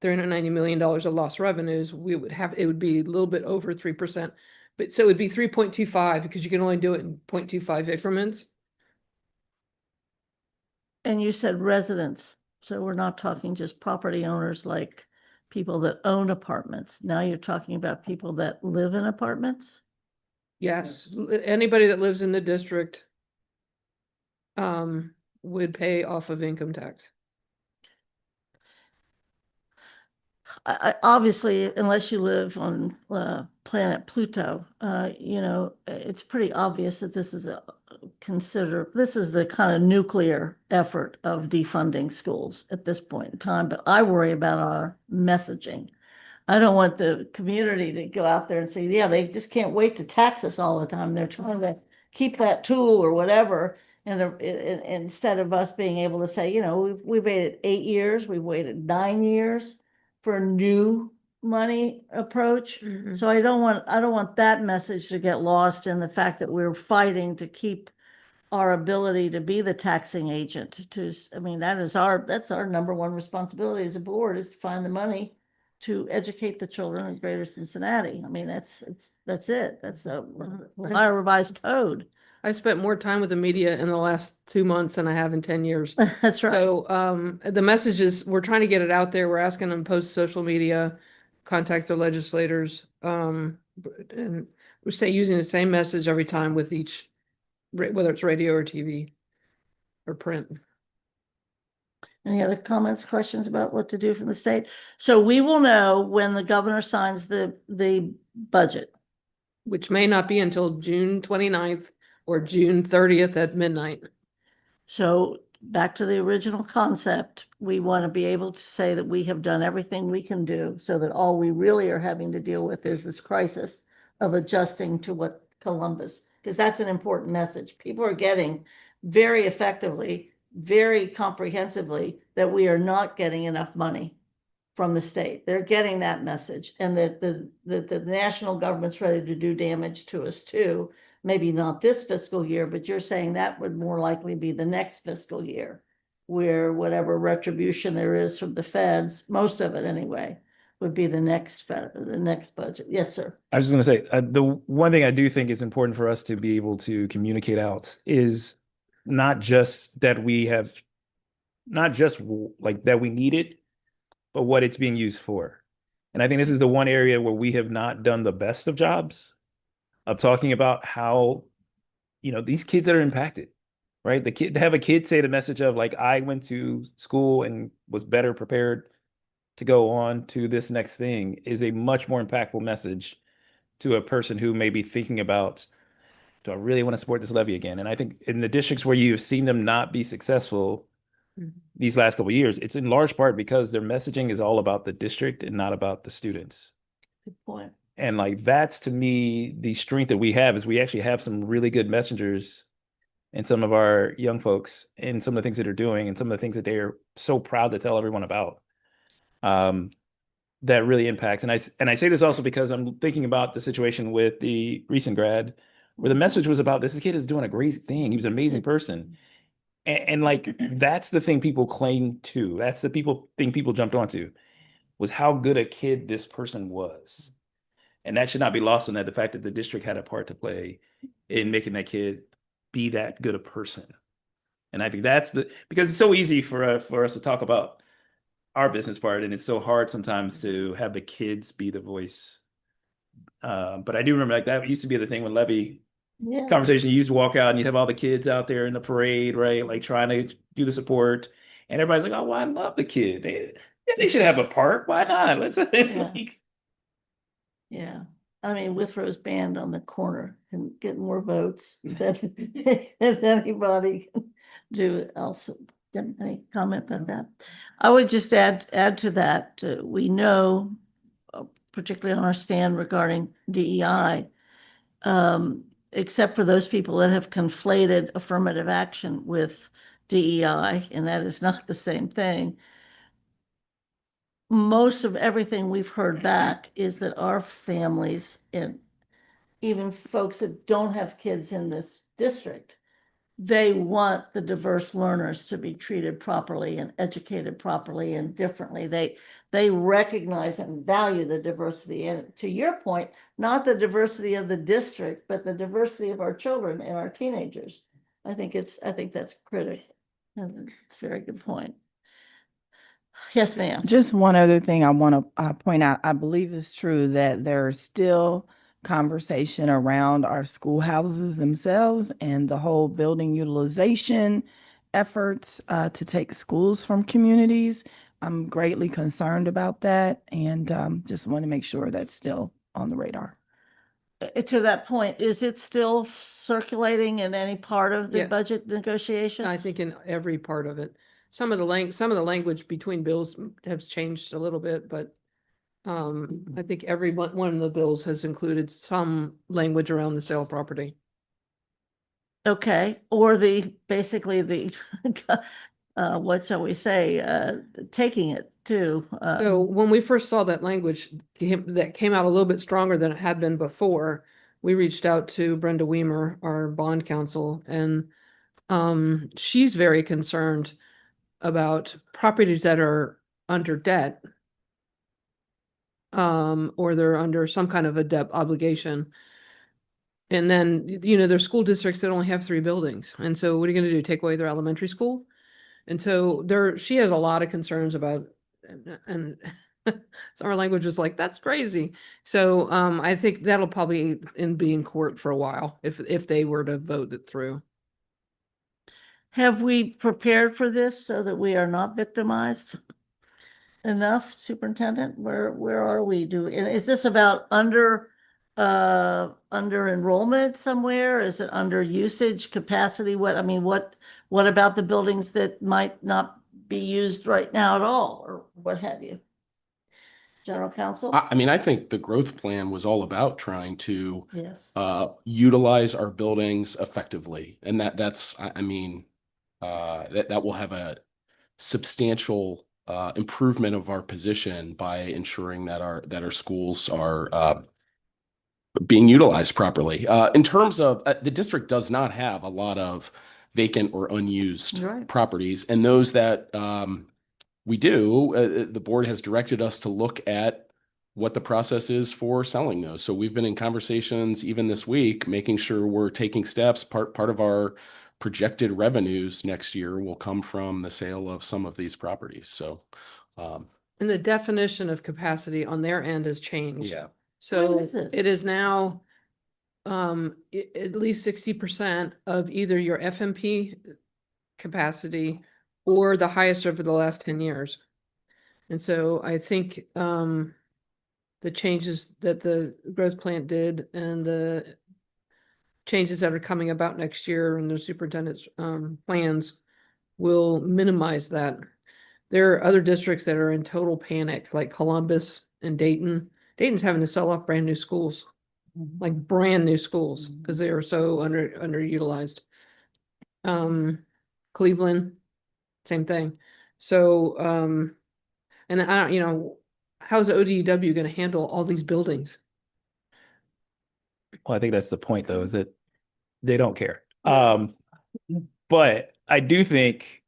$390 million of lost revenues, it would be a little bit over 3%. But so it would be 3.25 because you can only do it in 0.25 increments. And you said residents, so we're not talking just property owners like people that own apartments. Now you're talking about people that live in apartments? Yes, anybody that lives in the district would pay off of income tax. Obviously, unless you live on planet Pluto, you know, it's pretty obvious that this is the kind of nuclear effort of defunding schools at this point in time. But I worry about our messaging. I don't want the community to go out there and say, yeah, they just can't wait to tax us all the time. They're trying to keep that tool or whatever. And instead of us being able to say, you know, we've waited 8 years, we've waited 9 years for a new money approach. So I don't want that message to get lost in the fact that we're fighting to keep our ability to be the taxing agent. I mean, that's our number one responsibility as a board, is to find the money to educate the children of Greater Cincinnati. I mean, that's it. That's a Ohio Revised Code. I've spent more time with the media in the last 2 months than I have in 10 years. That's right. So the message is, we're trying to get it out there. We're asking them to post social media, contact their legislators, and we're using the same message every time with each, whether it's radio or TV or print. Any other comments, questions about what to do from the state? So we will know when the governor signs the budget. Which may not be until June 29th or June 30th at midnight. So back to the original concept, we want to be able to say that we have done everything we can do so that all we really are having to deal with is this crisis of adjusting to what Columbus, because that's an important message. People are getting very effectively, very comprehensively that we are not getting enough money from the state. They're getting that message, and that the national government's ready to do damage to us too. Maybe not this fiscal year, but you're saying that would more likely be the next fiscal year, where whatever retribution there is from the feds, most of it anyway, would be the next budget. Yes, sir. I was just going to say, the one thing I do think is important for us to be able to communicate out is not just that we have, not just like that we need it, but what it's being used for. And I think this is the one area where we have not done the best of jobs of talking about how, these kids that are impacted, right? To have a kid say the message of like, I went to school and was better prepared to go on to this next thing is a much more impactful message to a person who may be thinking about, do I really want to support this levy again? And I think in the districts where you've seen them not be successful these last couple of years, it's in large part because their messaging is all about the district and not about the students. Good point. And like, that's to me, the strength that we have is we actually have some really good messengers and some of our young folks and some of the things that they're doing and some of the things that they are so proud to tell everyone about. That really impacts. And I say this also because I'm thinking about the situation with the recent grad where the message was about this kid is doing a great thing. He was an amazing person. And like, that's the thing people claim to, that's the thing people jumped onto was how good a kid this person was. And that should not be lost on that, the fact that the district had a part to play in making that kid be that good a person. And I think that's because it's so easy for us to talk about our business part, and it's so hard sometimes to have the kids be the voice. But I do remember like that used to be the thing when levy conversation, you used to walk out and you'd have all the kids out there in the parade, right? Like trying to do the support, and everybody's like, oh, well, I love the kid. They should have a part. Why not? Let's Yeah. I mean, Withrow's band on the corner can get more votes than anybody can do else. Any comment on that? I would just add to that, we know, particularly on our stand regarding DEI, except for those people that have conflated affirmative action with DEI, and that is not the same thing. Most of everything we've heard back is that our families and even folks that don't have kids in this district, they want the diverse learners to be treated properly and educated properly and differently. They recognize and value the diversity. And to your point, not the diversity of the district, but the diversity of our children and our teenagers. I think that's critical. And it's a very good point. Yes, ma'am. Just one other thing I want to point out. I believe it's true that there are still conversation around our schoolhouses themselves and the whole building utilization efforts to take schools from communities. I'm greatly concerned about that, and just want to make sure that's still on the radar. To that point, is it still circulating in any part of the Yeah. budget negotiations? I think in every part of it. Some of the language between bills has changed a little bit, but I think every one of the bills has included some language around the sale of property. Okay, or basically the what shall we say, taking it too. So when we first saw that language that came out a little bit stronger than it had been before, we reached out to Brenda Weimer, our bond counsel, and she's very concerned about properties that are under debt, or they're under some kind of a debt obligation. And then, there's school districts that only have 3 buildings. And so what are you going to do? Take away their elementary school? And so she has a lot of concerns about, and so our language is like, that's crazy. So I think that'll probably be in court for a while if they were to vote it through. Have we prepared for this so that we are not victimized enough, Superintendent? Where are we doing? Is this about under enrollment somewhere? Is it under usage capacity? What about the buildings that might not be used right now at all, or what have you? General Counsel? I think the growth plan was all about trying to Yes. utilize our buildings effectively, and that will have a substantial improvement of our position by ensuring that our schools are being utilized properly. In terms of the district does not have a lot of vacant or unused Right. properties, and those that we do, the board has directed us to look at what the process is for selling those. So we've been in conversations even this week, making sure we're taking steps. Part of our projected revenues next year will come from the sale of some of these properties. So, And the definition of capacity on their end has changed. yeah. So What is it? it is now at least 60% of either your FMP capacity or the highest over the last 10 years. And so I think the changes that the growth plan did and the changes that are coming about next year and the superintendent's plans will minimize that. There are other districts that are in total panic, like Columbus and Dayton. Dayton's having to sell off brand new schools, like brand new schools, because they are so underutilized. Cleveland, same thing. So, and I don't, how's the ODEW going to handle all these buildings? Well, I think that's the point though, is that they don't care. But I do think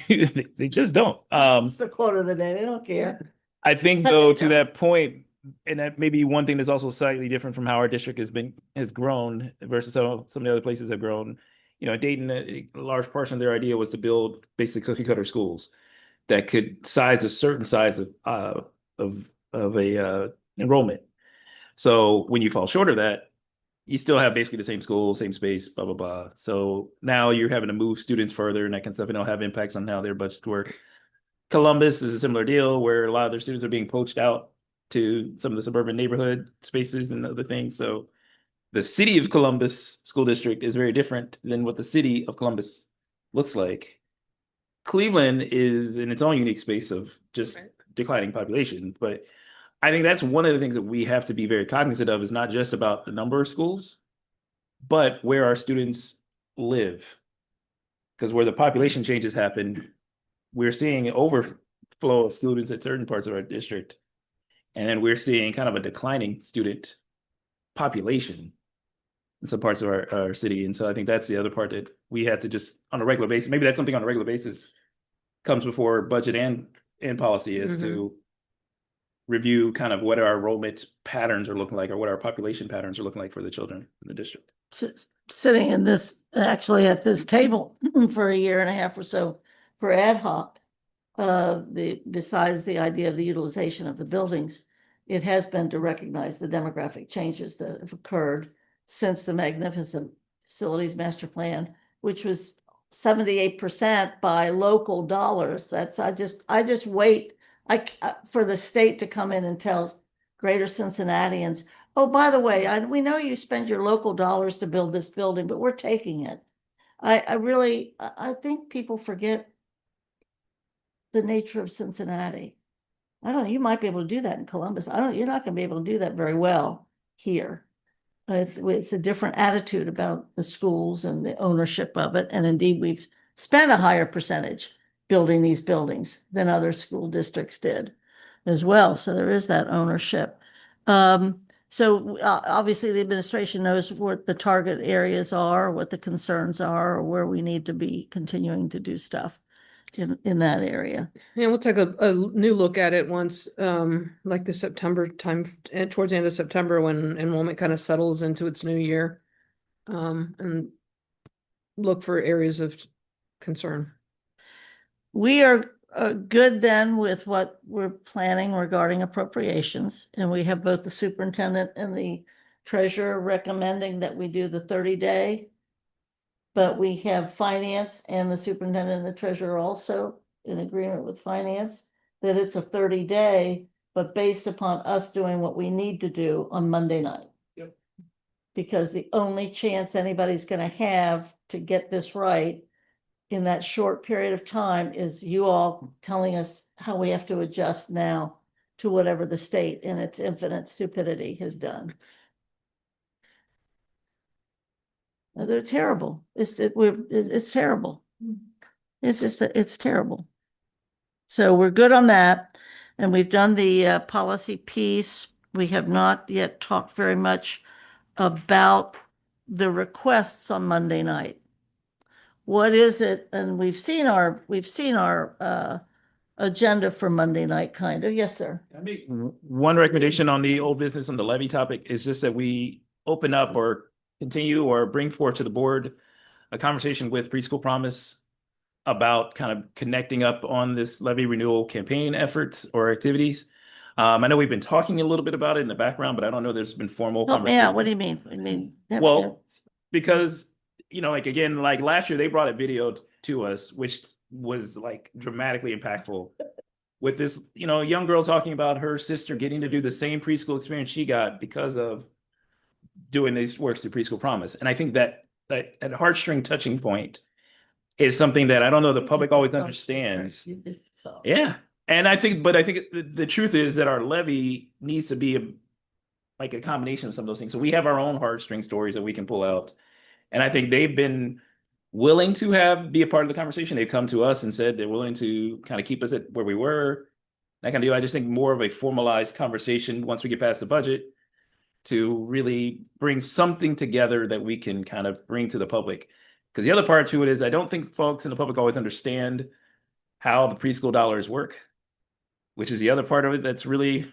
they just don't. It's the quote of the day. They don't care. I think though, to that point, and that may be one thing that's also slightly different from how our district has grown versus some of the other places have grown. Dayton, a large portion of their idea was to build basic cookie cutter schools that could size a certain size of a enrollment. So when you fall short of that, you still have basically the same school, same space, blah, blah, blah. So now you're having to move students further and that kind of stuff, and it'll have impacts on how their budgets work. Columbus is a similar deal where a lot of their students are being poached out to some of the suburban neighborhood spaces and other things. So the city of Columbus school district is very different than what the city of Columbus looks like. Cleveland is in its own unique space of just declining population. But I think that's one of the things that we have to be very cognizant of, is not just about the number of schools, but where our students live. Because where the population changes happen, we're seeing an overflow of students at certain parts of our district. And then we're seeing kind of a declining student population in some parts of our city. And so I think that's the other part that we have to just on a regular basis, maybe that's something on a regular basis comes before budget and policy, is to review kind of what our enrollment patterns are looking like, or what our population patterns are looking like for the children in the district. Sitting in this, actually at this table for a year and a half or so for ad hoc, besides the idea of the utilization of the buildings, it has been to recognize the demographic changes that have occurred since the Magnificent Facilities Master Plan, which was 78% by local dollars. That's, I just wait for the state to come in and tell greater Cincinnatians, oh, by the way, we know you spend your local dollars to build this building, but we're taking it. I think people forget the nature of Cincinnati. I don't know, you might be able to do that in Columbus. You're not going to be able to do that very well here. It's a different attitude about the schools and the ownership of it. And indeed, we've spent a higher percentage building these buildings than other school districts did as well. So there is that ownership. So obviously the administration knows what the target areas are, what the concerns are, or where we need to be continuing to do stuff in that area. And we'll take a new look at it once, like the September time, towards the end of September, when enrollment kind of settles into its new year, and look for areas of concern. We are good then with what we're planning regarding appropriations, and we have both the superintendent and the treasurer recommending that we do the 30-day. But we have finance and the superintendent and the treasurer also in agreement with finance that it's a 30-day, but based upon us doing what we need to do on Monday night. Yep. Because the only chance anybody's going to have to get this right in that short period of time is you all telling us how we have to adjust now to whatever the state in its infinite stupidity has done. They're terrible. It's terrible. It's just, it's terrible. So we're good on that. And we've done the policy piece. We have not yet talked very much about the requests on Monday night. What is it? And we've seen our agenda for Monday night, kind of. Yes, sir. I make one recommendation on the old business on the levy topic is just that we open up or continue or bring forth to the board a conversation with Preschool Promise about kind of connecting up on this levy renewal campaign efforts or activities. I know we've been talking a little bit about it in the background, but I don't know there's been formal Help me out. conversation. What do you mean? I mean, Well, because, you know, like again, like last year they brought a video to us, which was like dramatically impactful with this, you know, young girl talking about her sister getting to do the same preschool experience she got because of doing these works through Preschool Promise. And I think that heartstring touching point is something that I don't know the public always understands. Yeah. And I think the truth is that our levy needs to be like a combination of some of those things. So we have our own heartstring stories that we can pull out. And I think they've been willing to be a part of the conversation. They've come to us and said they're willing to kind of keep us at where we were. That kind of deal. I just think more of a formalized conversation once we get past the budget to really bring something together that we can kind of bring to the public. Because the other part to it is I don't think folks in the public always understand how the preschool dollars work, which is the other part of it that's really, you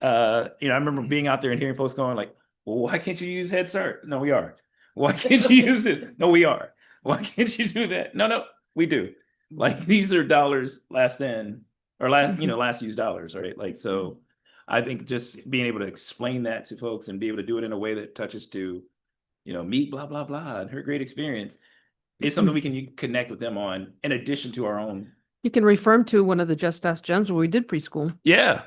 know, I remember being out there and hearing folks going like, well, why can't you use Head Start? No, we are. Why can't you use it? No, we are. Why can't you do that? No, we do. Like these are dollars last in or last used dollars, right? Like, so I think just being able to explain that to folks and be able to do it in a way that touches to, you know, meet blah, blah, blah, and her great experience is something we can connect with them on in addition to our own. You can refer them to one of the Just Ask Gens where we did preschool. Yeah.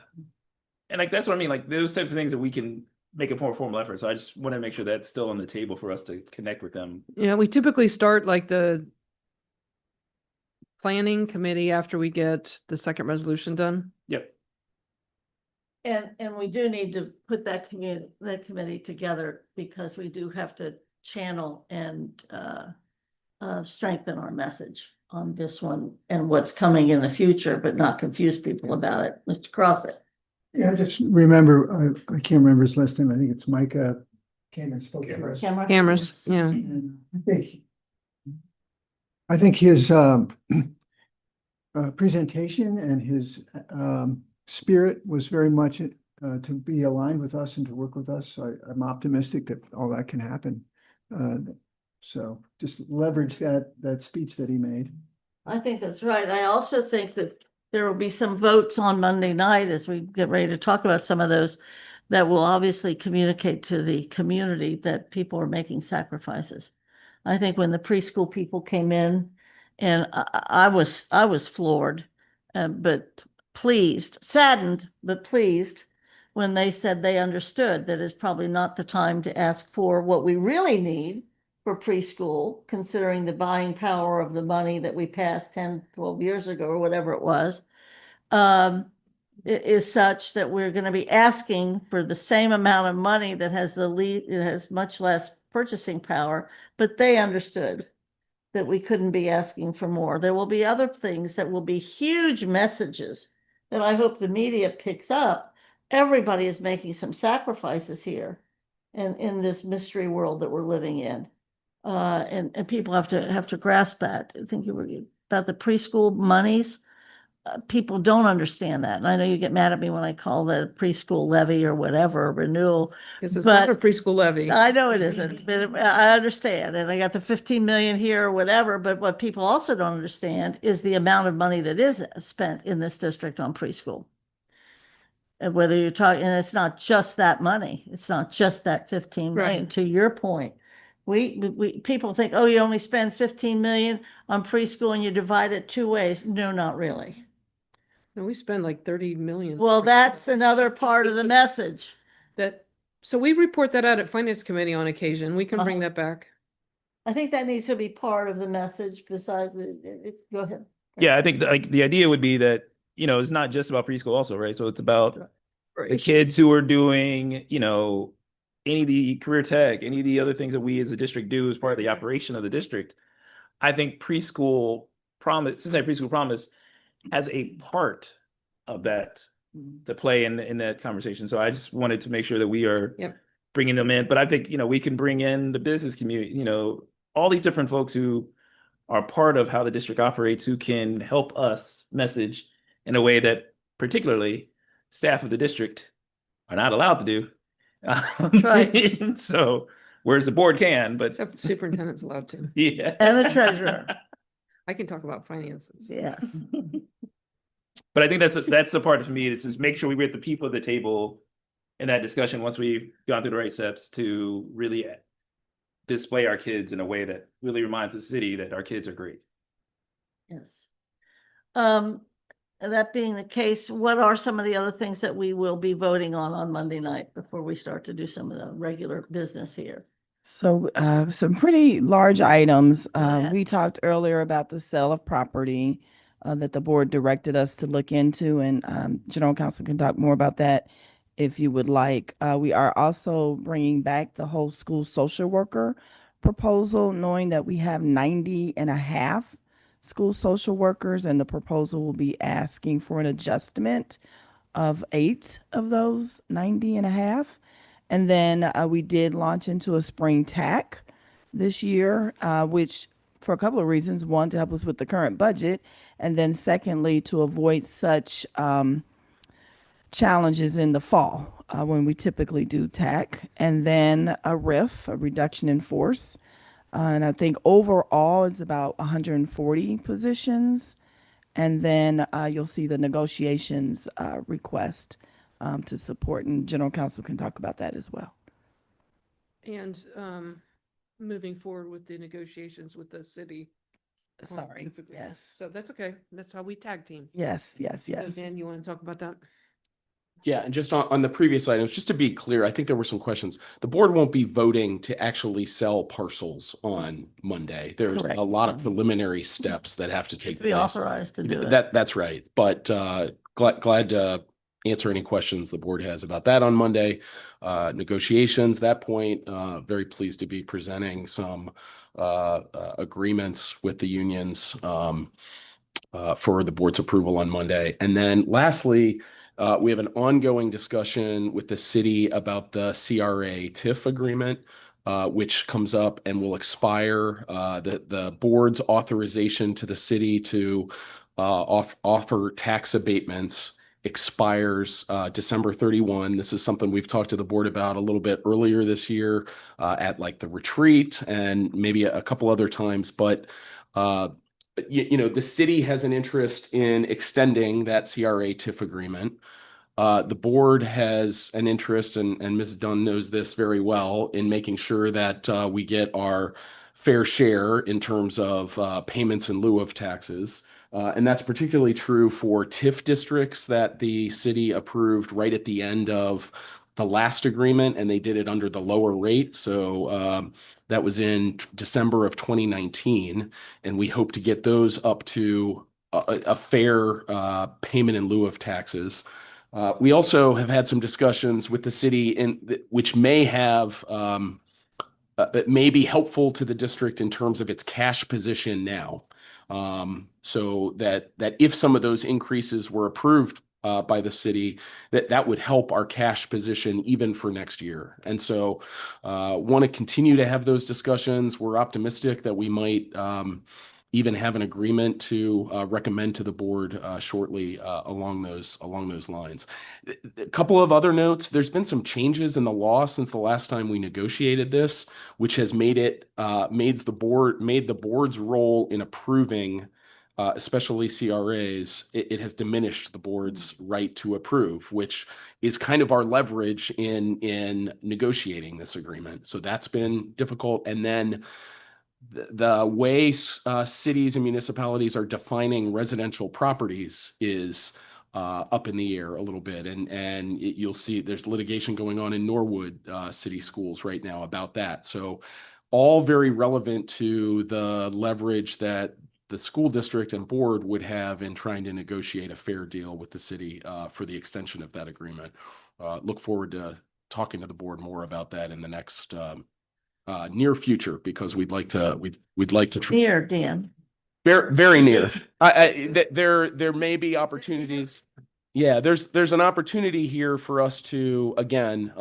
And like, that's what I mean. Like those types of things that we can make a more formal effort. So I just want to make sure that's still on the table for us to connect with them. Yeah, we typically start like the planning committee after we get the second resolution done. Yep. And we do need to put that committee together because we do have to channel and strengthen our message on this one and what's coming in the future, but not confuse people about it. Mr. Crossett. Yeah, I just remember, I can't remember his last name. I think it's Micah came and spoke to us. Cameras, yeah. And I think his presentation and his spirit was very much to be aligned with us and to work with us. So I'm optimistic that all that can happen. So just leverage that speech that he made. I think that's right. I also think that there will be some votes on Monday night as we get ready to talk about some of those that will obviously communicate to the community that people are making sacrifices. I think when the preschool people came in, and I was floored, but pleased, saddened, but pleased when they said they understood that it's probably not the time to ask for what we really need for preschool, considering the buying power of the money that we passed 10, 12 years ago or whatever it was, is such that we're going to be asking for the same amount of money that has it has much less purchasing power, but they understood that we couldn't be asking for more. There will be other things that will be huge messages that I hope the media picks up. Everybody is making some sacrifices here and in this mystery world that we're living in. And people have to grasp that. I think you were about the preschool monies. People don't understand that. And I know you get mad at me when I call the preschool levy or whatever renewal. Because it's not a But preschool levy. I know it isn't, but I understand. And I got the 15 million here or whatever. But what people also don't understand is the amount of money that is spent in this district on preschool. And whether you're talking, and it's not just that money. It's not just that 15 million. Right. To your point, we people think, oh, you only spend 15 million on preschool and you divide it two ways. No, not really. No, we spend like 30 million. Well, that's another part of the message. So we report that out at Finance Committee on occasion. We can bring that back. I think that needs to be part of the message besides, go ahead. Yeah, I think the idea would be that, you know, it's not just about preschool also, right? So it's about the kids who are doing, you know, any of the career tech, any of the other things that we as a district do as part of the operation of the district. I think Preschool Promise, Cincinnati Preschool Promise has a part of that to play in that conversation. So I just wanted to make sure that we are Yep. bringing them in. But I think, we can bring in the business community, all these different folks who are part of how the district operates, who can help us message in a way that particularly staff of the district are not allowed to do. right. So, whereas the board can, but Except the superintendent's allowed to. yeah. And the treasurer. I can talk about finances. Yes. But I think that's the part for me, is just make sure we get the people at the table in that discussion once we've gone through the right steps to really display our kids in a way that really reminds the city that our kids are great. Yes. That being the case, what are some of the other things that we will be voting on Monday night before we start to do some of the regular business here? So some pretty large items. ahead. We talked earlier about the sale of property that the board directed us to look into, and General Counsel can talk more about that if you would like. We are also bringing back the whole school social worker proposal, knowing that we have 90 and a half school social workers, and the proposal will be asking for an adjustment of 8 of those 90 and a half. And then we did launch into a spring TAC this year, which for a couple of reasons. One, to help us with the current budget. And then secondly, to avoid such challenges in the fall when we typically do TAC. And then a RIF, a reduction in force. And I think overall it's about 140 positions. And then you'll see the negotiations request to support, and General Counsel can talk about that as well. And moving forward with the negotiations with the city. on Sorry, TIF agreements. yes. So that's okay. That's how we tag team. Yes, yes, So yes. Dan, you want to talk about that? Yeah, and just on the previous items, just to be clear, I think there were some questions. The board won't be voting to actually sell parcels on Monday. There's Correct. a lot of preliminary steps that have to take To be place. authorized to do it. That's right. But glad to answer any questions the board has about that on Monday. Negotiations, that point, very pleased to be presenting some agreements with the unions for the board's approval on Monday. And then lastly, we have an ongoing discussion with the city about the CRA TIF agreement, which comes up and will expire. The board's authorization to the city to offer tax abatements expires December 31. This is something we've talked to the board about a little bit earlier this year at like the retreat and maybe a couple other times, but the city has an interest in extending that CRA TIF agreement. The board has an interest, and Ms. Dunn knows this very well, in making sure that we get our fair share in terms of payments in lieu of taxes. And that's particularly true for TIF districts that the city approved right at the end of the last agreement, and they did it under the lower rate. So that was in December of 2019, and we hope to get those up to a fair payment in lieu of taxes. We also have had some discussions with the city, which may have it may be helpful to the district in terms of its cash position now. So that if some of those increases were approved by the city, that would help our cash position even for next year. And so want to continue to have those discussions. We're optimistic that we might even have an agreement to recommend to the board shortly along those lines. A couple of other notes: there's been some changes in the law since the last time we negotiated this, which has made the board's role in approving, especially CRAs, it has diminished the board's right to approve, which is kind of our leverage in negotiating this agreement. So that's been difficult. And then the way cities and municipalities are defining residential properties is up in the air a little bit. And you'll see there's litigation going on in Norwood City Schools right now about that. So all very relevant to the leverage that the school district and board would have in trying to negotiate a fair deal with the city for the extension of that agreement. Look forward to talking to the board more about that in the next near future, because we'd like to Near, Dan. Very, very near. There may be opportunities. Yeah, there's an opportunity here for us to, again,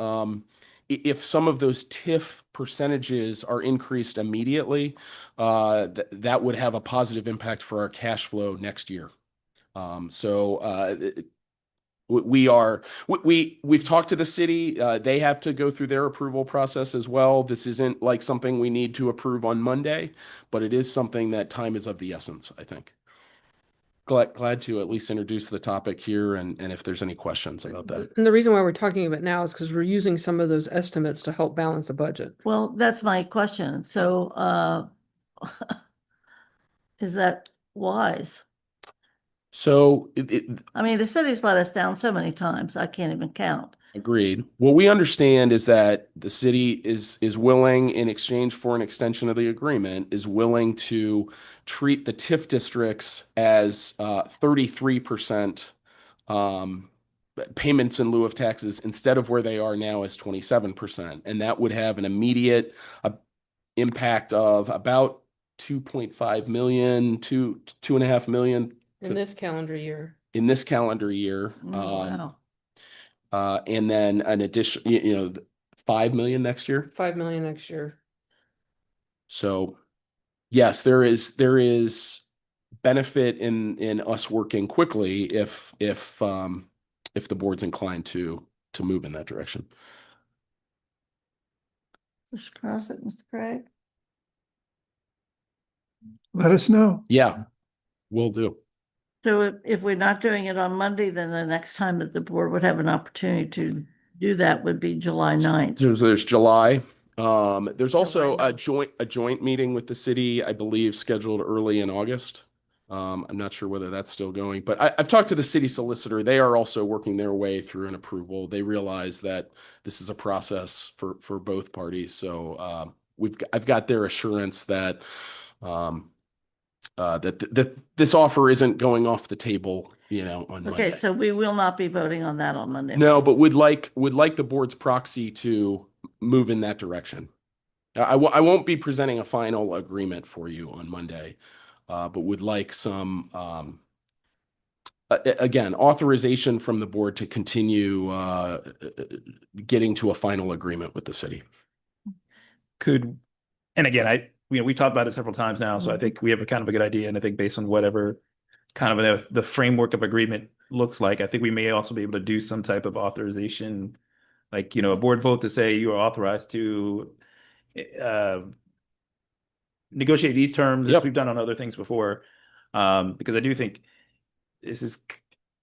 if some of those TIF percentages are increased immediately, that would have a positive impact for our cash flow next year. We've talked to the city. They have to go through their approval process as well. This isn't like something we need to approve on Monday, but it is something that time is of the essence, I think. Glad to at least introduce the topic here and if there's any questions about that. And the reason why we're talking about it now is because we're using some of those estimates to help balance the budget. Well, that's my question. So, is that wise? So I mean, the city's let us down so many times, I can't even count. agreed. What we understand is that the city is willing, in exchange for an extension of the agreement, is willing to treat the TIF districts as 33% payments in lieu of taxes instead of where they are now as 27%. And that would have an immediate impact of about 2.5 million to 2.5 million In this calendar year. in this calendar year. Wow. And then an addition, 5 million next year. 5 million next year. So yes, there is benefit in us working quickly if the board's inclined to move in that direction. Mr. Crossett, Mr. Craig? Let us know. Yeah, will do. So if we're not doing it on Monday, then the next time that the board would have an opportunity to do that would be July 9th. There's July. There's also July a joint meeting with the city, I believe, scheduled early in August. I'm not sure whether that's still going, but I've talked to the city solicitor. They are also working their way through an approval. They realize that this is a process for both parties. So I've got their assurance that that this offer isn't going off the table, on Monday. Okay, so we will not be voting on that on Monday. No, but would like the board's proxy to move in that direction. I won't be presenting a final agreement for you on Monday, but would like some, again, authorization from the board to continue getting to a final agreement with the city. And again, we've talked about it several times now, so I think we have a kind of a good idea. And I think based on whatever kind of the framework of agreement looks like, I think we may also be able to do some type of authorization, like, a board vote to say you are authorized to negotiate these terms as we've done on other things before. Because I do think this is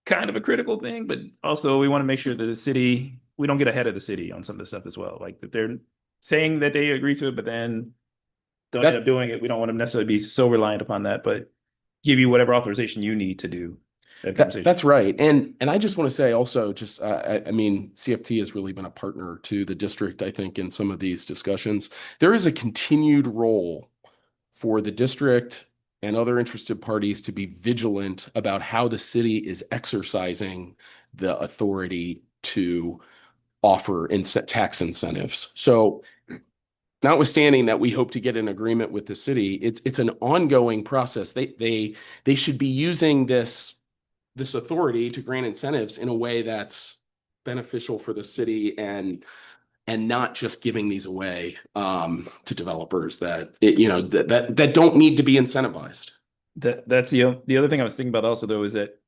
kind of a critical thing, but also we want to make sure that we don't get ahead of the city on some of this stuff as well. Like that they're saying that they agree to it, but then don't end up doing it. We don't want to necessarily be so reliant upon that, but give you whatever authorization you need to do that conversation. That's right. And I just want to say also, just I mean, CFT has really been a partner to the district, I think, in some of these discussions. There is a continued role for the district and other interested parties to be vigilant about how the city is exercising the authority to offer tax incentives. So notwithstanding that we hope to get an agreement with the city, it's an ongoing process. They should be using this authority to grant incentives in a way that's beneficial for the city and not just giving these away to developers that don't need to be incentivized. That's the other thing I was thinking about also, though, is that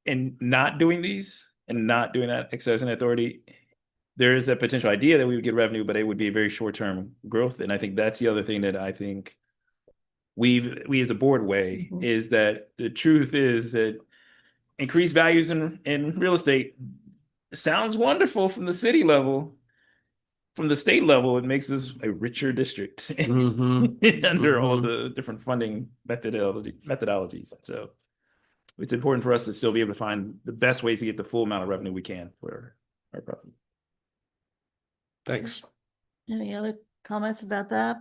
in not doing these and not doing that exercising authority, there is that potential idea that we would get revenue, but it would be a very short-term growth. And I think that's the other thing that I think we as a board weigh is that the truth is that increased values in real estate sounds wonderful from the city level. From the state level, it makes this a richer district under all the different funding methodologies. So it's important for us to still be able to find the best ways to get the full amount of revenue we can for our property. Thanks. Any other comments about that?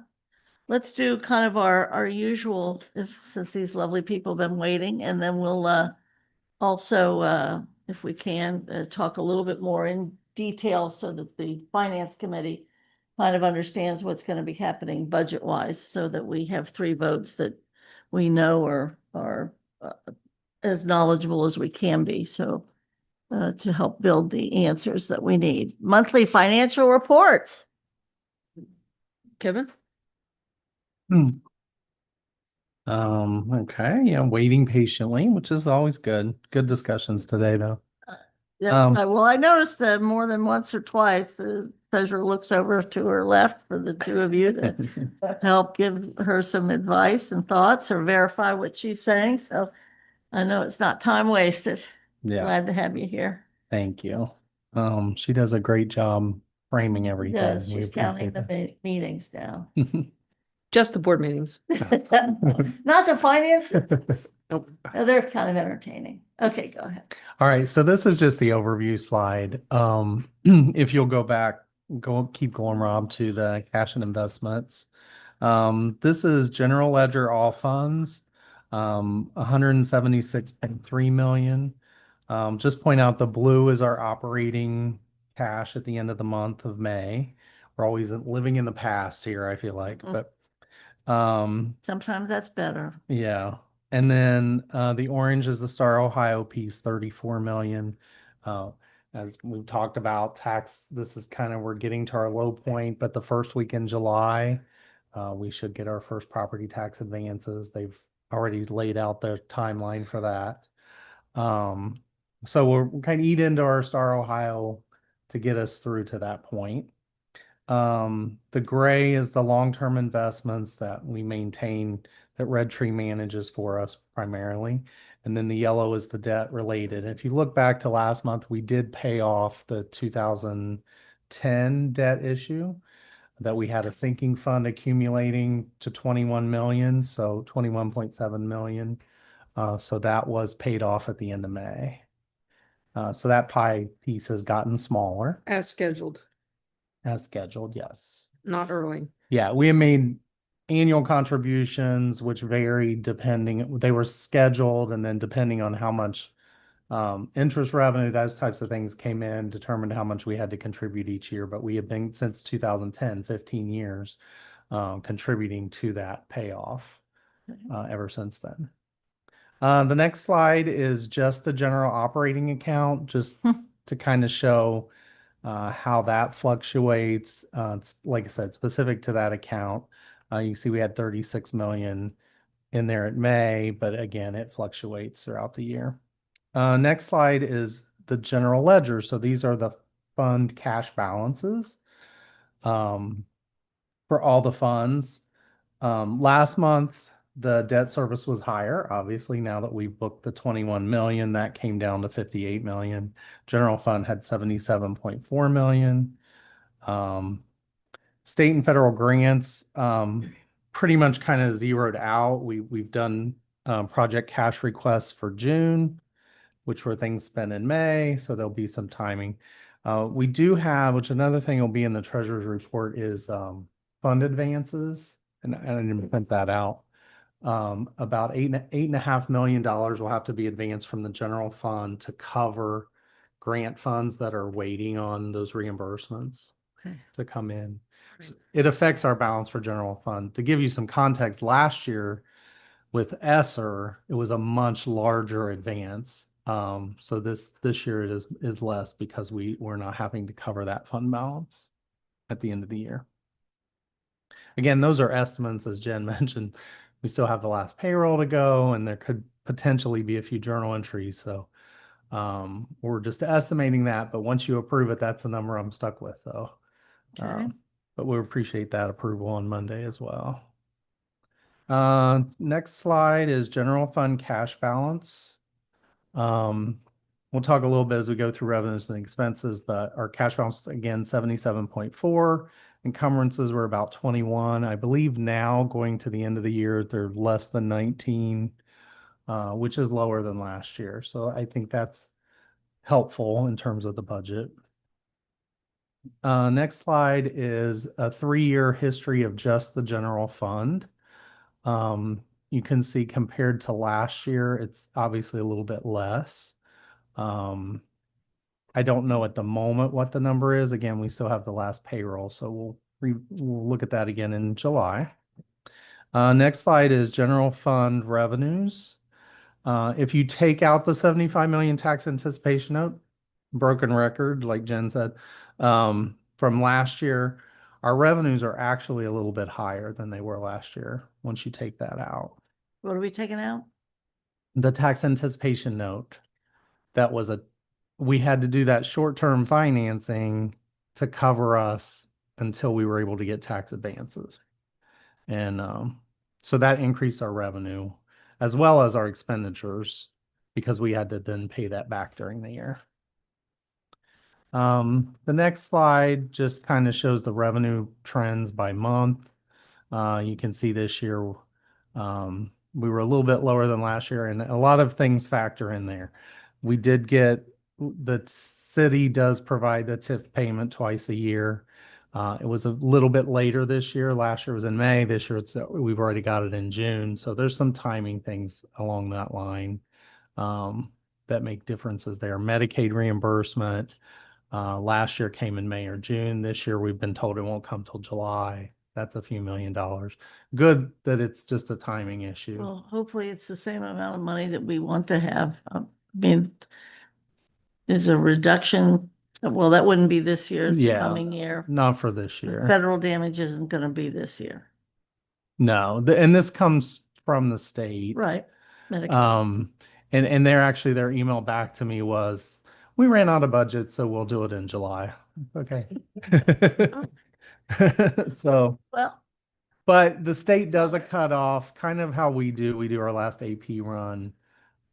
Let's do kind of our usual, since these lovely people have been waiting, and then we'll also, if we can, talk a little bit more in detail so that the finance committee kind of understands what's going to be happening budget-wise, so that we have 3 votes that we know are as knowledgeable as we can be. So to help build the answers that we need. Monthly financial reports. Kevin? Okay, yeah, waiting patiently, which is always good. Good discussions today, though. Yes, Um, well, I noticed that more than once or twice, the treasurer looks over to her left for the two of you to help give her some advice and thoughts or verify what she's saying. So I know it's not time wasted. Yeah, Glad to have you here. thank you. She does a great job framing everything. Yes, We she's counting appreciate the meetings down. Just the board meetings. Not the finance. Nope. They're kind of entertaining. Okay, go ahead. All right, so this is just the overview slide. If you'll go back, keep going, Rob, to the cash and investments. This is general ledger all funds, 176.3 million. Just point out the blue is our operating cash at the end of the month of May. We're always living in the past here, I feel like, but Sometimes that's better. yeah. And then the orange is the Star Ohio piece, 34 million. As we've talked about, tax, this is kind of, we're getting to our low point, but the first week in July, we should get our first property tax advances. They've already laid out their timeline for that. So we're kind of eat into our Star Ohio to get us through to that point. The gray is the long-term investments that we maintain that Red Tree manages for us primarily. And then the yellow is the debt related. If you look back to last month, we did pay off the 2010 debt issue that we had a sinking fund accumulating to 21 million, so 21.7 million. So that was paid off at the end of May. So that pie piece has gotten smaller As scheduled, as scheduled, yes. not early. Yeah, we have made annual contributions, which vary depending, they were scheduled and then depending on how much interest revenue, those types of things came in, determined how much we had to contribute each year. But we have been, since 2010, 15 years, contributing to that payoff ever since then. The next slide is just the general operating account, just to kind of show how that fluctuates. It's, like I said, specific to that account. You see we had 36 million in there at May, but again, it fluctuates throughout the year. Next slide is the general ledger. So these are the fund cash balances for all the funds. Last month, the debt service was higher. Obviously, now that we booked the 21 million, that came down to 58 million. General fund had 77.4 million. State and federal grants pretty much kind of zeroed out. We've done project cash requests for June, which were things spent in May, so there'll be some timing. We do have, which another thing will be in the treasurer's report is fund advances, and I didn't print that out. About $8.5 million will have to be advanced from the general fund to cover grant funds that are waiting on those reimbursements to come in. So it affects our balance for general fund. To give you some context, last year with ESSER, it was a much larger advance. So this year it is less because we're not having to cover that fund balance at the end of the year. Again, those are estimates, as Jen mentioned. We still have the last payroll to go, and there could potentially be a few journal entries. So we're just estimating that, but once you approve it, that's the number I'm stuck with. So, but we appreciate that approval on Monday as well. Next slide is general fund cash balance. We'll talk a little bit as we go through revenues and expenses, but our cash balance, again, 77.4. Encumbrances were about 21. I believe now going to the end of the year, they're less than 19, which is lower than last year. So I think that's helpful in terms of the budget. Next slide is a 3-year history of just the general fund. You can see compared to last year, it's obviously a little bit less. I don't know at the moment what the number is. Again, we still have the last payroll, so we'll look at that again in July. Next slide is general fund revenues. If you take out the 75 million tax anticipation note, broken record, like Jen said, from last year, our revenues are actually a little bit higher than they were last year once you take that out. What are we taking out? The tax anticipation note, we had to do that short-term financing to cover us until we were able to get tax advances. And so that increased our revenue as well as our expenditures because we had to then pay that back during the year. The next slide just kind of shows the revenue trends by month. You can see this year we were a little bit lower than last year, and a lot of things factor in there. We did get, the city does provide the TIF payment twice a year. It was a little bit later this year. Last year was in May. This year we've already got it in June. So there's some timing things along that line that make differences there. Medicaid reimbursement last year came in May or June. This year we've been told it won't come till July. That's a few $1,000,000. Good that it's just a timing issue. Well, hopefully it's the same amount of money that we want to have. I mean, there's a reduction. Well, that wouldn't be this year, it's the Yeah. coming year. Not for this The year. Federal damage isn't gonna be this year. No, and this comes from the state. Right. Medicaid. And their email back to me was, we ran out of budget, so we'll do it in July. Okay. So, Well, but the state does a cutoff, kind of how we do. We do our last AP run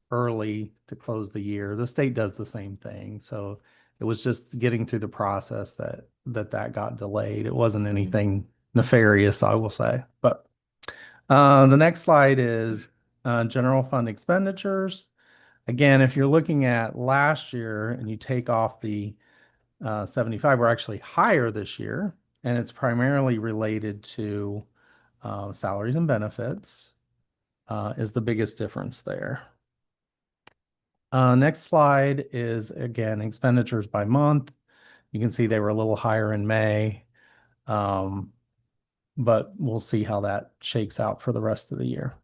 early to close the year. The state does the same thing. So it was just getting through the process that got delayed. It wasn't anything nefarious, I will say. But the next slide is general fund expenditures. Again, if you're looking at last year and you take off the 75, we're actually higher this year, and it's primarily related to salaries and benefits is the biggest difference there. Next slide is, again, expenditures by month. You can see they were a little higher in May, but we'll see how that shakes out for the rest of the year.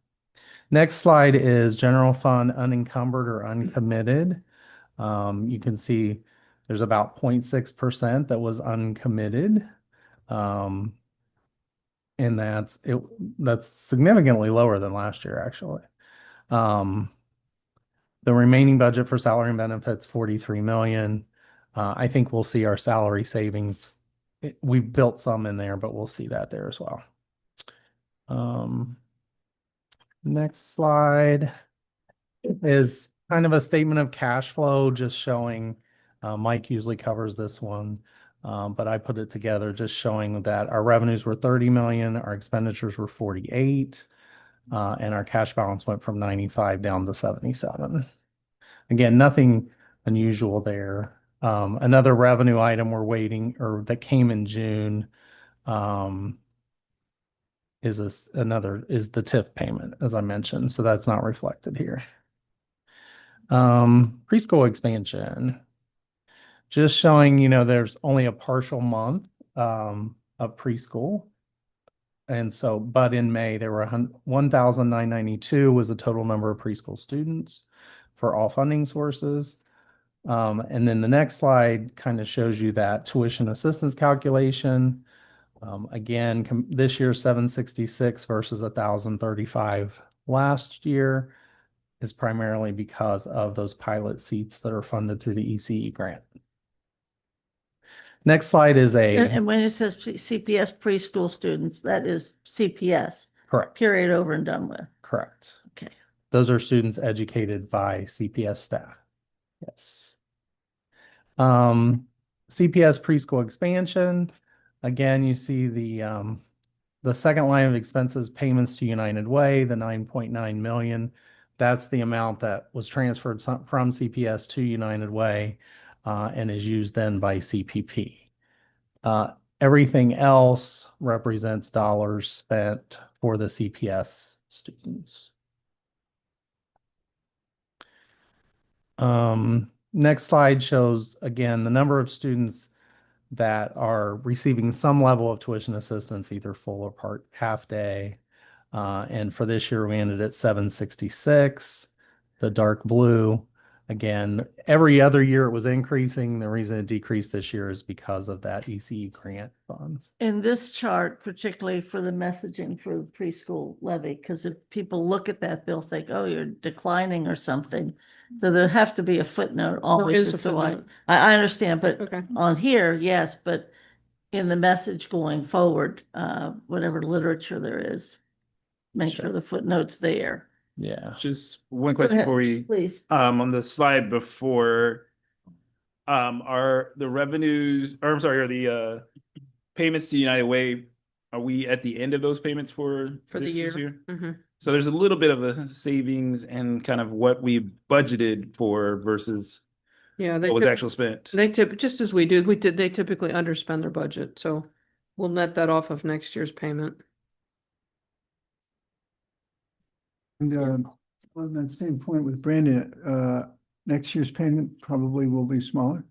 Next slide is general fund unencumbered or uncommitted. You can see there's about 0.6% that was uncommitted. And that's significantly lower than last year, actually. The remaining budget for salary and benefits, 43 million. I think we'll see our salary savings. We've built some in there, but we'll see that there as well. Next slide is kind of a statement of cash flow, just showing, Mike usually covers this one, but I put it together just showing that our revenues were 30 million, our expenditures were 48, and our cash balance went from 95 down to 77. Again, nothing unusual there. Another revenue item we're waiting, or that came in June, is the TIF payment, as I mentioned. So that's not reflected here. Preschool expansion. Just showing, there's only a partial month of preschool. And so, but in May, there were 1,992 was the total number of preschool students for all funding sources. And then the next slide kind of shows you that tuition assistance calculation. Again, this year 766 versus 1,035 last year is primarily because of those pilot seats that are funded through the ECE grant. Next slide is and when it says CPS preschool students, that is CPS. Correct. Period, over and done with. Correct. Okay. Those are students educated by CPS staff. Yes. CPS preschool expansion. Again, you see the second line of expenses, payments to United Way, the 9.9 million. That's the amount that was transferred from CPS to United Way and is used then by CPP. Everything else represents dollars spent for the CPS students. Next slide shows, again, the number of students that are receiving some level of tuition assistance, either full or part half day. And for this year, we ended at 766. The dark blue, again, every other year it was increasing. The reason it decreased this year is because of that ECE grant funds. In this chart, particularly for the messaging for the preschool levy, because if people look at that, they'll think, oh, you're declining or something. So there have to be a footnote always. is a as to why- footnote. I understand, but Okay. on here, yes, but in the message going forward, whatever literature there is, make sure the footnote's there, Yeah. Just one Go question ahead. before we, please. on the slide before, are the revenues, or I'm sorry, are the, payments to United Way, are we at the end of those payments for For the this year. Mhm. So there's a little bit of a savings and kind of what we budgeted for versus Yeah, they what was typ- actual spent. they tip, just as we do, they typically underspend their budget, so we'll net that off of next year's payment. And on that same point with Brandon, next year's payment probably will be smaller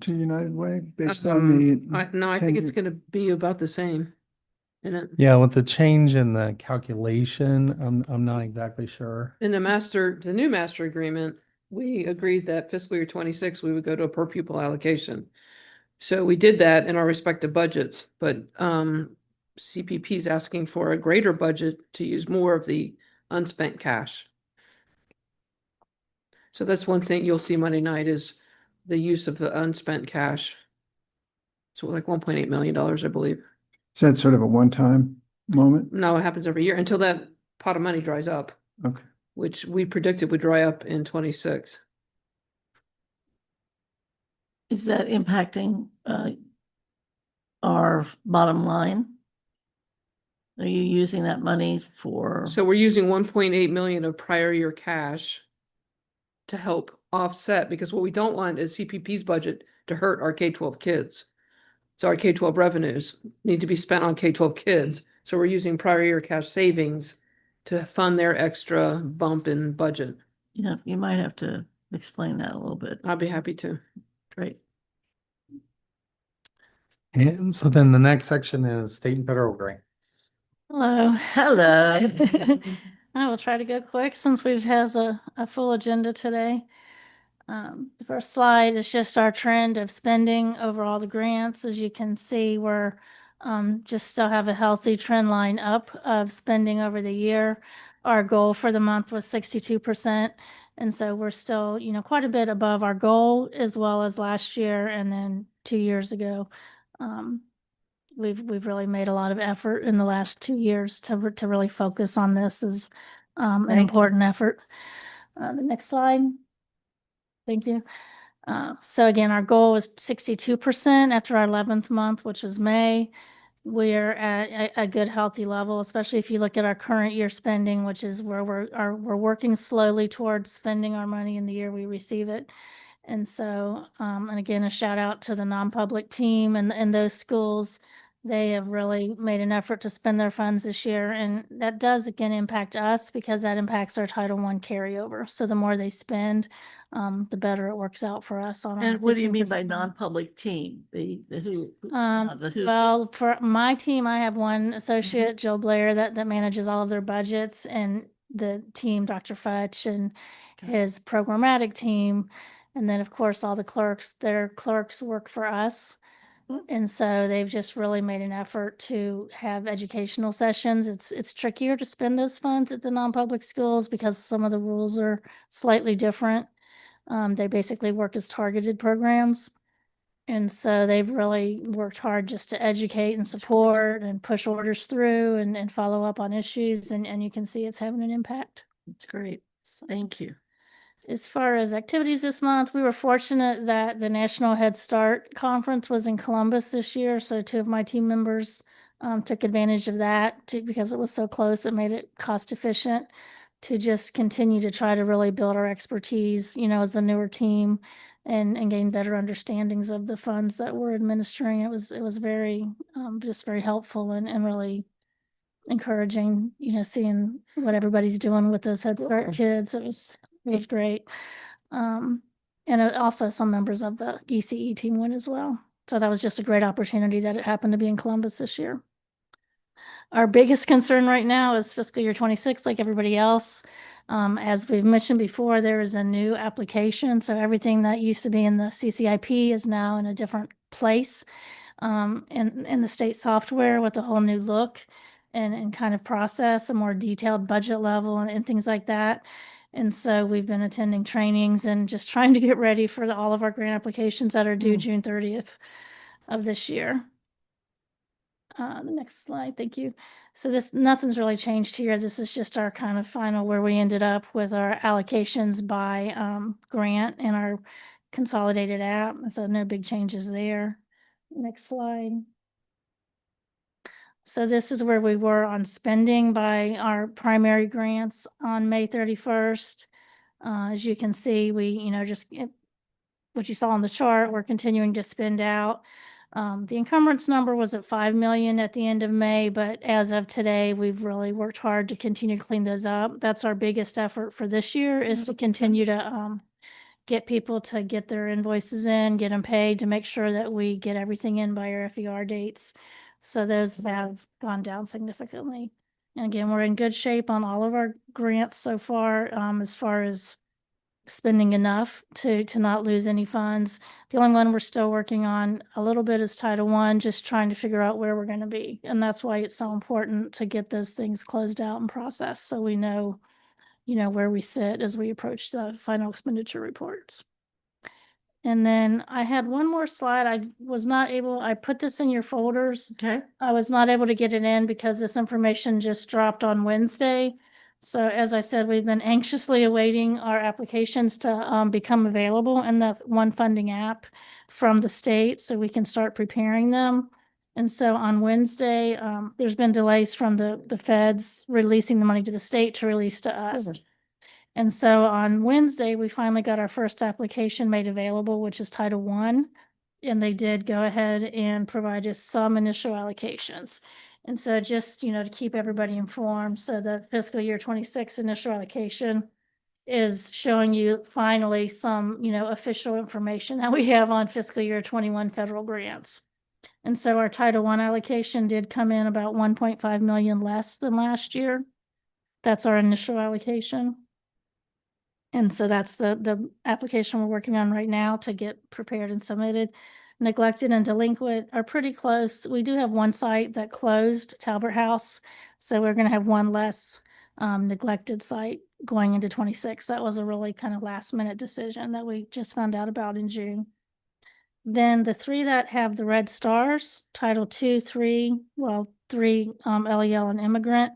to United Way based on the. I think it's 10-year gonna be about the same. Yeah, with the change in the calculation, I'm not exactly sure. In the new master agreement, we agreed that fiscal year 26, we would go to a per pupil allocation. So we did that in our respective budgets, but CPP is asking for a greater budget to use more of the unspent cash. So that's one thing you'll see Monday night is the use of the unspent cash. So like $1.8 million, I believe. Is that sort of a one-time moment? No, it happens every year until that pot of money dries up, Okay. which we predicted would dry up in 26. Is that impacting our bottom line? Are you using that money for? So we're using 1.8 million of prior year cash to help offset, because what we don't want is CPP's budget to hurt our K-12 kids. So our K-12 revenues need to be spent on K-12 kids. So we're using prior year cash savings to fund their extra bump in budget. Yeah, you might have to explain that a little bit. I'll be happy to. Great. And so then the next section is state and federal grants. Hello. Hello. I will try to go quick since we've had a full agenda today. The first slide is just our trend of spending over all the grants. As you can see, we're just still have a healthy trend line up of spending over the year. Our goal for the month was 62%. And so we're still, quite a bit above our goal as well as last year and then 2 years ago. We've really made a lot of effort in the last 2 years to really focus on this as an Thank you. important effort. The next slide. Thank you. So again, our goal was 62% after our 11th month, which was May. We're at a good, healthy level, especially if you look at our current year spending, which is where we're working slowly towards spending our money in the year we receive it. And so, and again, a shout out to the non-public team and those schools. They have really made an effort to spend their funds this year. And that does again impact us because that impacts our Title I carryover. So the more they spend, the better it works out for us on our And what do you mean by 15%. non-public team? The who? The who? Well, for my team, I have one associate, Jill Blair, that manages all of their budgets, and the team, Dr. Futch and his programmatic team. And then, of course, all the clerks, their clerks work for us. And so they've just really made an effort to have educational sessions. It's trickier to spend those funds at the non-public schools because some of the rules are slightly different. They basically work as targeted programs. And so they've really worked hard just to educate and support and push orders through and follow up on issues. And you can see it's having an impact. That's great. Thank you. As far as activities this month, we were fortunate that the National Head Start Conference was in Columbus this year. So 2 of my team members took advantage of that because it was so close. It made it cost efficient to just continue to try to really build our expertise, as a newer team and gain better understandings of the funds that we're administering. It was very, just very helpful and really encouraging, seeing what everybody's doing with those Head Start kids. It was great. And also some members of the ECE team went as well. So that was just a great opportunity that it happened to be in Columbus this year. Our biggest concern right now is fiscal year 26, like everybody else. As we've mentioned before, there is a new application. So everything that used to be in the CCIP is now in a different place in the state software with a whole new look and kind of process, a more detailed budget level and things like that. And so we've been attending trainings and just trying to get ready for all of our grant applications that are due June 30th of this year. The next slide, thank you. So nothing's really changed here. This is just our kind of final where we ended up with our allocations by grant and our consolidated app. So no big changes there. Next slide. So this is where we were on spending by our primary grants on May 31st. As you can see, what you saw on the chart, we're continuing to spend out. The encumbrance number was at 5 million at the end of May, but as of today, we've really worked hard to continue to clean those up. That's our biggest effort for this year, is to continue to get people to get their invoices in, get them paid, to make sure that we get everything in by our FER dates. So those have gone down significantly. And again, we're in good shape on all of our grants so far as spending enough to not lose any funds. The only one we're still working on a little bit is Title I, just trying to figure out where we're going to be. And that's why it's so important to get those things closed out and processed, so we know, where we sit as we approach the final expenditure reports. And then I had one more slide. I put this in your folders. Okay. I was not able to get it in because this information just dropped on Wednesday. So as I said, we've been anxiously awaiting our applications to become available in the One Funding app from the state so we can start preparing them. And so on Wednesday, there's been delays from the feds releasing the money to the state to release to us. And so on Wednesday, we finally got our first application made available, which is Title I. And they did go ahead and provide us some initial allocations. And so just, to keep everybody informed, so the fiscal year 26 initial allocation is showing you finally some, official information that we have on fiscal year 21 federal grants. And so our Title I allocation did come in about 1.5 million less than last year. That's our initial allocation. And so that's the application we're working on right now to get prepared and submitted. Neglected and delinquent are pretty close. We do have one site that closed, Talbot House. So we're going to have one less neglected site going into 26. That was a really kind of last minute decision that we just found out about in June. Then the three that have the red stars, Title II, 3, LEL and immigrant,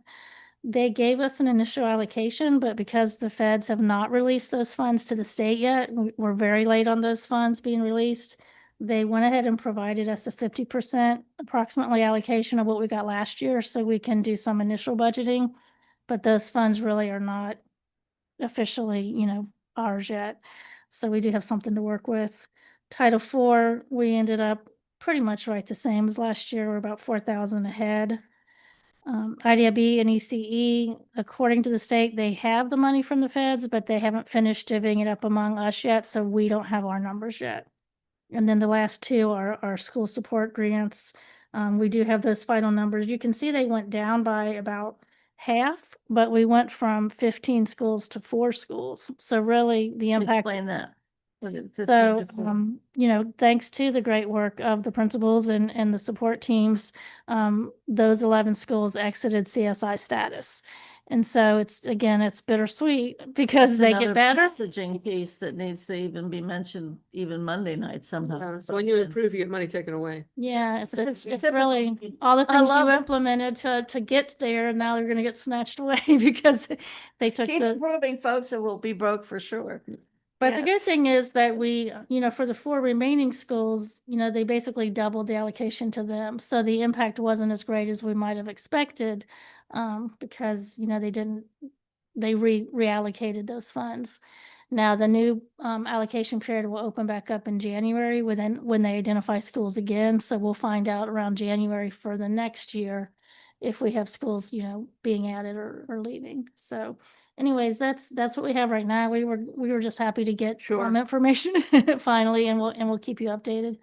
they gave us an initial allocation, but because the feds have not released those funds to the state yet, we're very late on those funds being released. They went ahead and provided us a 50% approximately allocation of what we got last year, so we can do some initial budgeting, but those funds really are not officially, ours yet. So we do have something to work with. Title IV, we ended up pretty much right the same as last year. We're about 4,000 ahead. IDIB and ECE, according to the state, they have the money from the feds, but they haven't finished divvying it up among us yet, so we don't have our numbers yet. And then the last two are our school support grants. We do have those final numbers. You can see they went down by about half, but we went from 15 schools to 4 schools. So really the impact. Explain that. So, thanks to the great work of the principals and the support teams, those 11 schools exited CSI status. And so it's bittersweet because they get Another better. messaging piece that needs to even be mentioned even Monday night somehow. So when you improve, you get money taken away. Yeah, it's Typical. really all the I things love you it. implemented to get there, and now they're going to get snatched away because they took Keep the. improving, folks, or we'll be broke for sure. But the good Yes. thing is that we, for the 4 remaining schools, they basically doubled the allocation to them. So the impact wasn't as great as we might have expected, because, they reallocated those funds. Now, the new allocation period will open back up in January when they identify schools again. So we'll find out around January for the next year if we have schools, being added or leaving. So anyways, that's what we have right now. We were just happy to get Sure. information finally, and we'll keep you updated.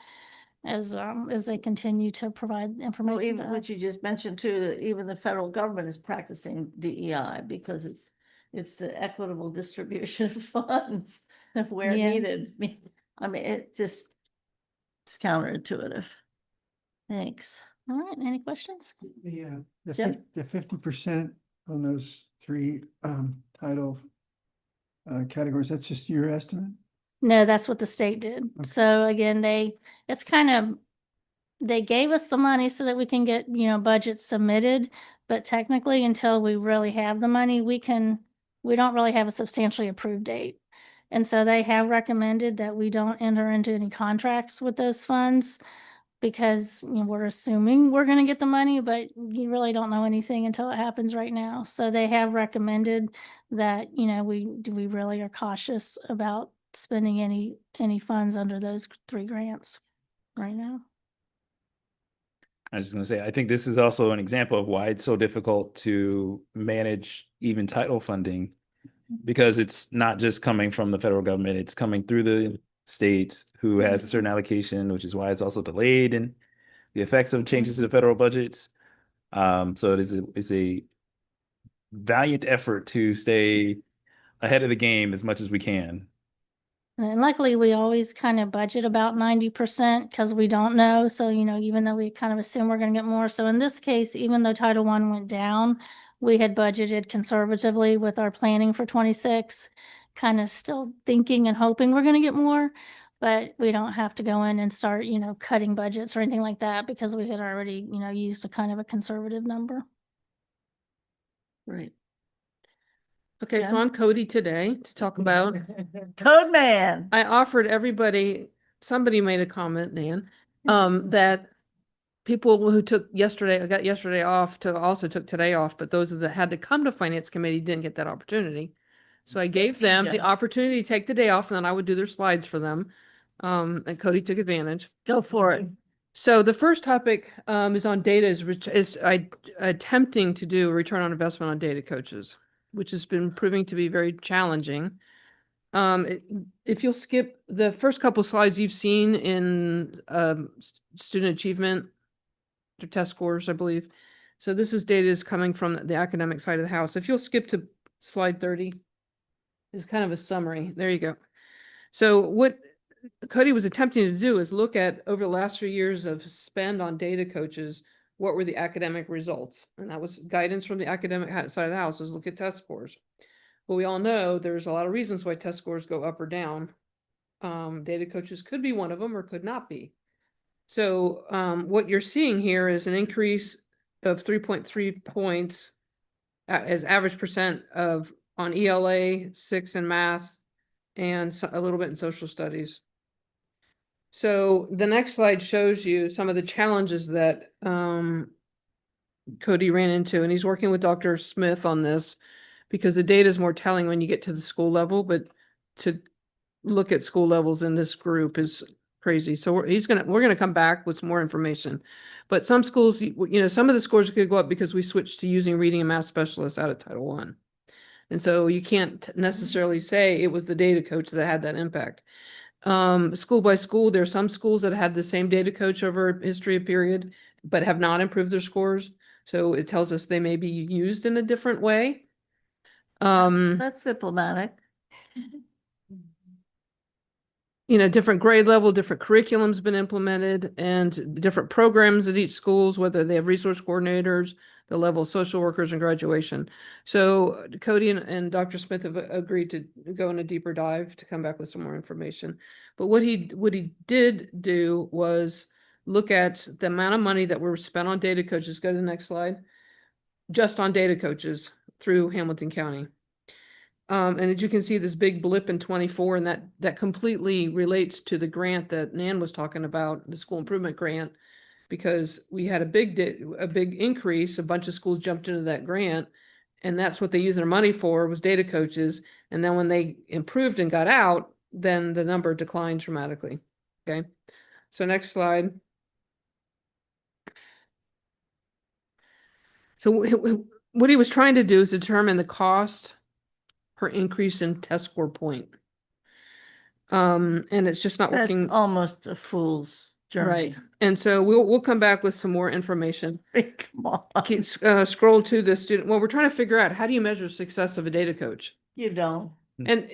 as they continue to provide Well, information. even to what us. you just mentioned too, that even the federal government is practicing DEI because it's the equitable distribution of funds where Yeah. needed. I mean, it's counterintuitive. Thanks. All right, any questions? Jim? The 50% on those three title categories, that's just your estimate? No, that's what the state did. So again, it's kind of, they gave us the money so that we can get, budgets submitted, but technically until we really have the money, we don't really have a substantially approved date. And so they have recommended that we don't enter into any contracts with those funds because we're assuming we're going to get the money, but you really don't know anything until it happens right now. So they have recommended that, we really are cautious about spending any funds under those three grants right now. I was just gonna say, I think this is also an example of why it's so difficult to manage even title funding. Because it's not just coming from the federal government, it's coming through the states who has a certain allocation, which is why it's also delayed in the effects of changes to the federal budgets. So it's a valiant effort to stay ahead of the game as much as we can. And luckily, we always kind of budget about 90% because we don't know. So, even though we kind of assume we're going to get more. So in this case, even though Title I went down, we had budgeted conservatively with our planning for 26, kind of still thinking and hoping we're going to get more. But we don't have to go in and start, cutting budgets or anything like that because we had already, used a kind of a conservative number. Right. Okay, Jen? so I'm Cody today to talk about, Code man. I offered everybody, somebody made a comment, Nan, that people who got yesterday off also took today off, but those that had to come to finance committee didn't get that opportunity. So I gave them the Yeah. opportunity to take the day off and then I would do their slides for them. And Cody took advantage. Go for it. So the first topic is on data is attempting to do a return on investment on data coaches, which has been proving to be very challenging. If you'll skip the first couple slides you've seen in student achievement, their test scores, I believe. So this is data is coming from the academic side of the house. If you'll skip to slide 30, it's kind of a summary. There you go. So what Cody was attempting to do is look at over the last 3 years of spend on data coaches, what were the academic results? And that was guidance from the academic side of the house, is look at test scores. Well, we all know there's a lot of reasons why test scores go up or down. Data coaches could be one of them or could not be. So what you're seeing here is an increase of 3.3 points as average percent on ELA, 6 in math, and a little bit in social studies. So the next slide shows you some of the challenges that Cody ran into, and he's working with Dr. Smith on this because the data is more telling when you get to the school level, but to look at school levels in this group is crazy. So we're gonna come back with some more information. But some schools, some of the scores could go up because we switched to using reading and math specialists out of Title I. And so you can't necessarily say it was the data coach that had that impact. School by school, there are some schools that had the same data coach over a history of period, but have not improved their scores. So it tells us they may be used in a different way. That's diplomatic. Different grade level, different curriculum's been implemented and different programs at each schools, whether they have resource coordinators, the level of social workers and graduation. So Cody and Dr. Smith have agreed to go in a deeper dive to come back with some more information. But what he did do was look at the amount of money that were spent on data coaches. Go to the next slide. Just on data coaches through Hamilton County. And as you can see, this big blip in 24, and that completely relates to the grant that Nan was talking about, the school improvement grant, because we had a big increase. A bunch of schools jumped into that grant, and that's what they used their money for, was data coaches. And then when they improved and got out, then the number declined dramatically. Okay, so next slide. So what he was trying to do is determine the cost per increase in test score point. And it's just not That's working. almost a fool's journey. Right. And so we'll come back with some more information. Come on. Scroll to the student. Well, we're trying to figure out, how do you measure success of a data coach? You don't. And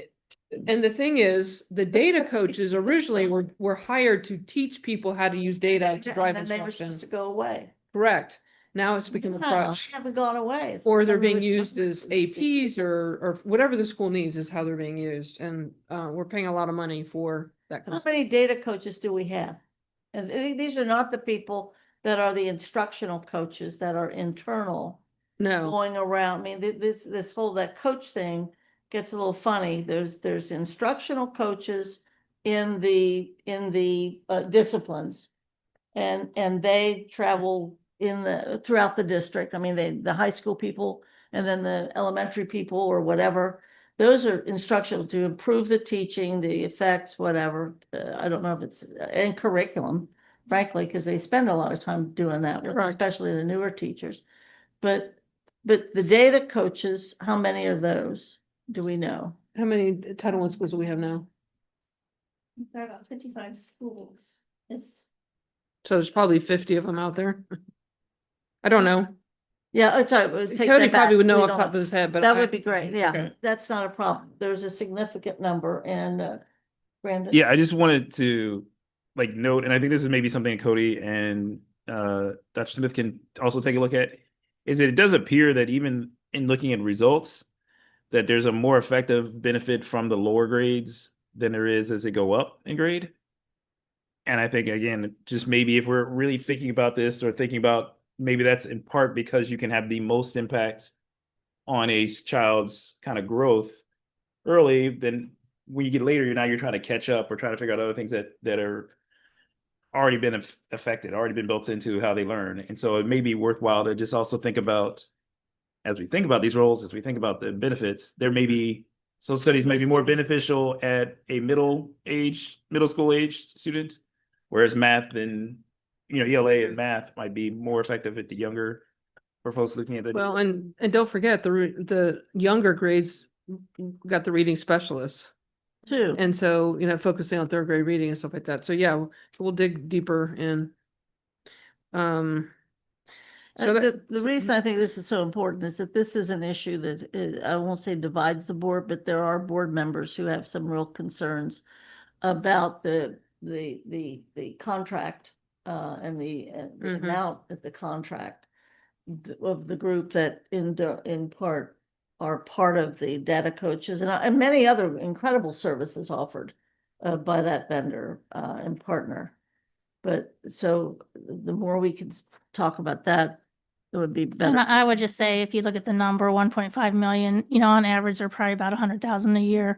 the thing is, the data coaches originally were hired to teach people how to use data to drive And then they were instruction. supposed to go away. Correct. Now it's become a No, crutch. they haven't gone away. It's Or they're become being a- used as APs or whatever the school needs is how they're being used. And we're paying a lot of money for that kind How of stuff. many data coaches do we have? And these are not the people that are the instructional coaches that are internal No, going around. I mean, this whole, that coach thing gets a little funny. There's instructional coaches in the disciplines. And they travel throughout the district. I mean, the high school people and then the elementary people or whatever. Those are instructional to improve the teaching, the effects, whatever. I don't know if it's in curriculum, frankly, because they spend a lot of time doing that, Correct. especially the newer teachers. But the data coaches, how many of those do we know? how many Title I schools do we have now? There are about 55 schools. It's So there's probably 50 of them out there. I don't know. Yeah, it's sorry. Take Cody that probably back. would know We off the don't top have- of his head, but That I- would be great. Yeah, Okay. that's not a problem. There's a significant number and Brandon. Yeah, I just wanted to like note, and I think this is maybe something Cody and Dr. Smith can also take a look at, is that it does appear that even in looking at results, that there's a more effective benefit from the lower grades than there is as they go up in grade. And I think, again, just maybe if we're really thinking about this or thinking about maybe that's in part because you can have the most impact on a child's kind of growth early, then when you get later, you're trying to catch up or trying to figure out other things that are already been affected, already been built into how they learn. And so it may be worthwhile to just also think about, as we think about these roles, as we think about the benefits, there may be, so studies may be more beneficial at a middle school age student, whereas math and, ELA and math might be more effective at the younger, for folks looking at the. Well, and don't forget the younger grades got the reading specialists. Too. And so, focusing on third grade reading and stuff like that. So yeah, we'll dig deeper in. So The reason I think this is so important is that this is an issue that I won't say divides the board, but there are board members who have some real concerns about the contract and the Mhm. amount of the contract of the group that in part are part of the data coaches and many other incredible services offered by that vendor and partner. But so the more we can talk about that, it would be And better. I would just say, if you look at the number, 1.5 million, on average, they're probably about 100,000 a year.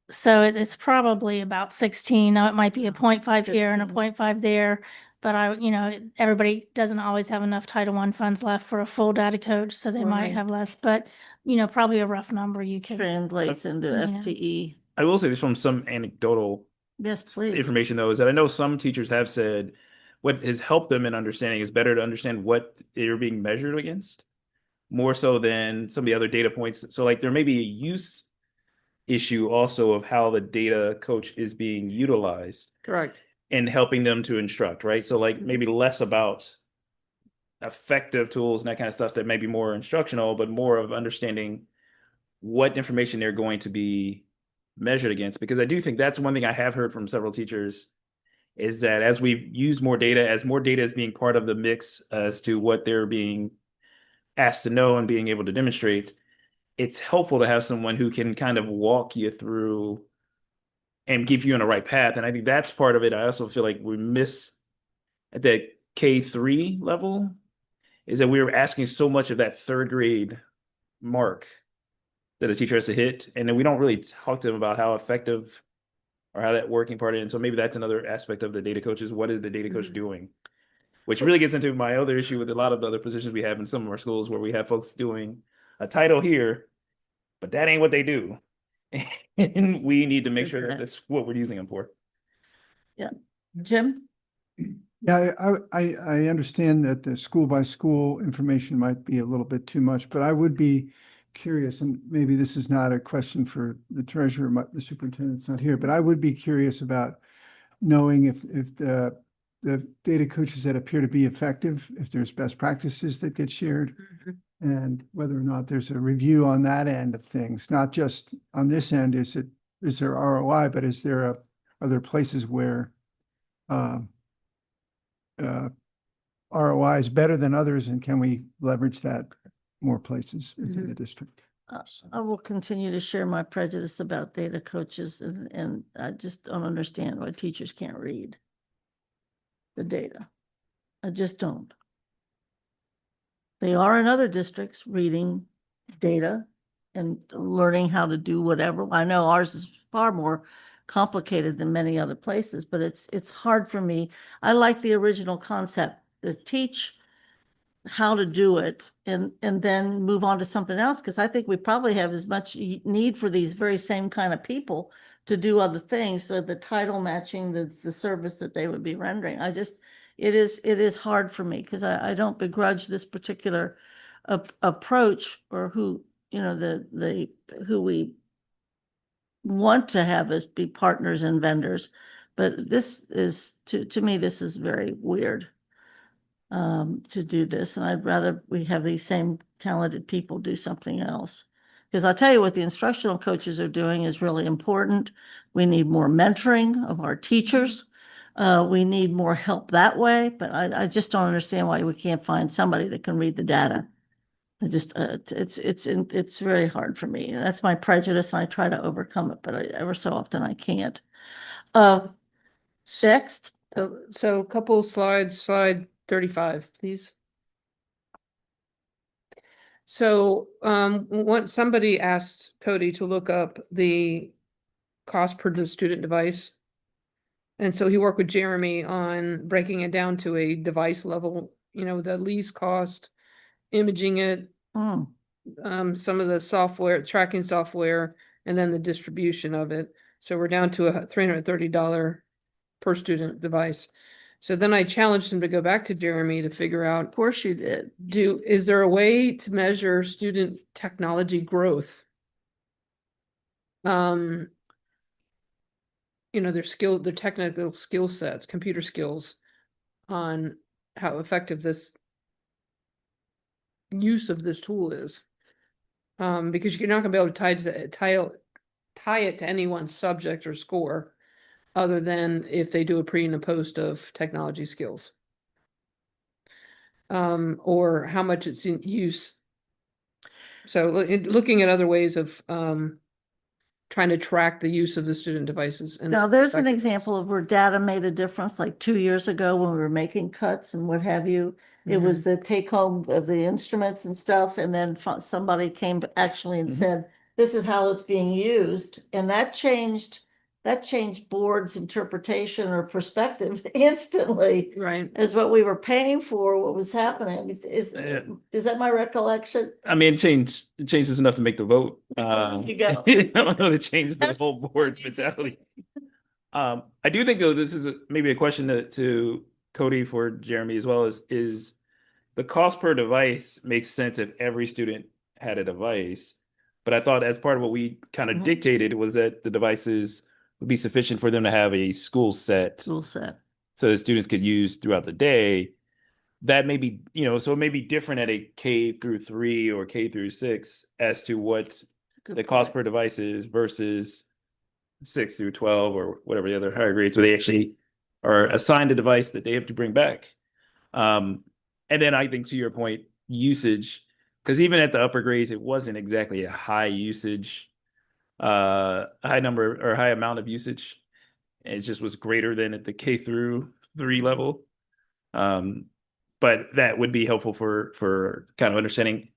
So it's probably about 16. Now it might be a 0.5 here and a 0.5 there. But everybody doesn't always have enough Title I funds left for a full data coach, so they might Right. have less, but probably a rough number you could. Translates into Yeah. FTE. I will say this from some anecdotal Yes, please. information though, is that I know some teachers have said what has helped them in understanding is better to understand what they're being measured against, more so than some of the other data points. So like there may be a use issue also of how the data coach is being utilized correct. and helping them to instruct, right? So like maybe less about effective tools and that kind of stuff that may be more instructional, but more of understanding what information they're going to be measured against. Because I do think that's one thing I have heard from several teachers is that as we use more data, as more data is being part of the mix as to what they're being asked to know and being able to demonstrate, it's helpful to have someone who can kind of walk you through and give you on the right path. And I think that's part of it. I also feel like we miss at that K3 level is that we were asking so much of that third grade mark that a teacher has to hit. And then we don't really talk to them about how effective or how that working part is. And so maybe that's another aspect of the data coaches. What is the data coach doing? Which really gets into my other issue with a lot of the other positions we have in some of our schools where we have folks doing a title here, but that ain't what they do. And we need to make sure that that's what we're using them for. Jim? Yeah, I understand that the school by school information might be a little bit too much, but I would be curious, and maybe this is not a question for the treasurer, the superintendent's not here, but I would be curious about knowing if the the data coaches that appear to be effective, if there's best practices that get shared, and whether or not there's a review on that end of things, not just on this end, is there ROI, but are there places where ROI is better than others, and can we leverage that more places within the district? I will continue to share my prejudice about data coaches, and I just don't understand why teachers can't read the data. I just don't. They are in other districts reading data and learning how to do whatever. I know ours is far more complicated than many other places, but it's hard for me. I like the original concept, to teach how to do it and then move on to something else, because I think we probably have as much need for these very same kind of people to do other things, so the title matching the service that they would be rendering. It is hard for me, because I don't begrudge this particular approach, or who, who we want to have as be partners and vendors. But this is, to me, this is very weird to do this. And I'd rather we have these same talented people do something else. Because I'll tell you, what the instructional coaches are doing is really important. We need more mentoring of our teachers. We need more help that way, but I just don't understand why we can't find somebody that can read the data. I just, it's very hard for me. And that's my prejudice, and I try to overcome it, but ever so often I can't. Next. So a couple slides, slide 35, please. So once somebody asked Cody to look up the cost per student device. And so he worked with Jeremy on breaking it down to a device level, the least cost, imaging it, some of the software, tracking software, and then the distribution of it. So we're down to a $330 per student device. So then I challenged him to go back to Jeremy to figure out, Of course you did. is there a way to measure student technology growth? Their their technical skill sets, computer skills, on how effective this use of this tool is. Because you're not gonna be able to tie it to any one subject or score, other than if they do a pre and a post of technology skills. Or how much it's in use. So looking at other ways of trying to track the use of the student devices. And now there's an example of where data made a difference, like 2 years ago when we were making cuts and what have you. It was the take home of the instruments and stuff, and then somebody came actually and said, this is how it's being used. And that changed board's interpretation or perspective instantly. Right. As what we were paying for, what was happening. I mean, is that my recollection? I mean, it changes enough to make the vote. You go. I don't know, it changes the whole board's mentality. I do think, though, this is maybe a question to Cody for Jeremy as well, is the cost per device makes sense if every student had a device. But I thought, as part of what we kind of dictated, was that the devices would be sufficient for them to have a school set. So the students could use throughout the day. That may be, so it may be different at a K through 3 or K through 6 as to what the cost per device is versus 6 through 12 or whatever the other higher grades, where they actually are assigned a device that they have to bring back. And then I think, to your point, usage, because even at the upper grades, it wasn't exactly a high usage, high number or high amount of usage. It just was greater than at the K through 3 level. But that would be helpful for kind of understanding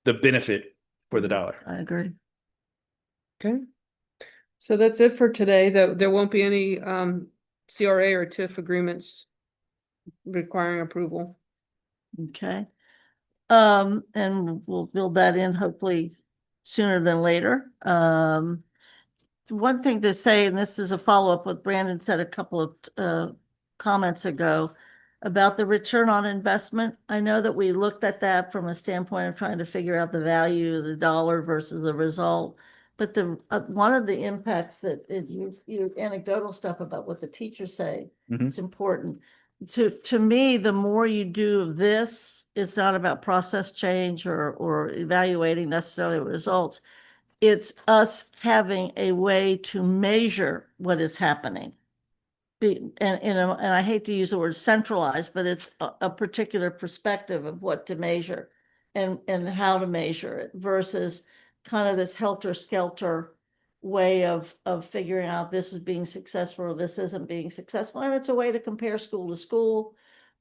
the benefit for the dollar. I agree. Okay. So that's it for today. There won't be any CRA or TIF agreements requiring approval. Okay. And we'll build that in hopefully sooner than later. One thing to say, and this is a follow-up what Brandon said a couple of comments ago about the return on investment. I know that we looked at that from a standpoint of trying to figure out the value of the dollar versus the result. But the, one of the impacts that your anecdotal stuff about what the teachers say, Mhm. it's important. To me, the more you do of this, it's not about process change or evaluating necessarily results. It's us having a way to measure what is happening. And I hate to use the word centralized, but it's a particular perspective of what to measure and how to measure it versus kind of this helter-skelter way of figuring out this is being successful or this isn't being successful. And it's a way to compare school to school.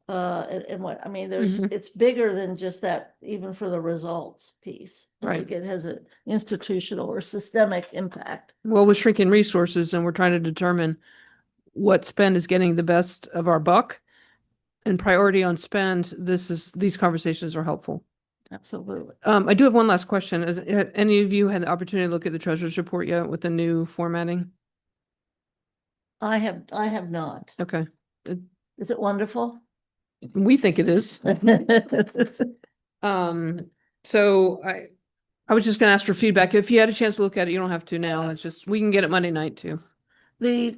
And what, I mean, it's bigger than just that, even for the results piece. I Right. think it has an institutional or systemic impact. Well, we're shrinking resources and we're trying to determine what spend is getting the best of our buck and priority on spend. These conversations are helpful. Absolutely. I do have one last question. Have any of you had the opportunity to look at the treasurer's report yet with the new formatting? I have not. Okay. Is it wonderful? We think it is. So I was just gonna ask for feedback. If you had a chance to look at it, you don't have to now. It's just, we can get it Monday night too. The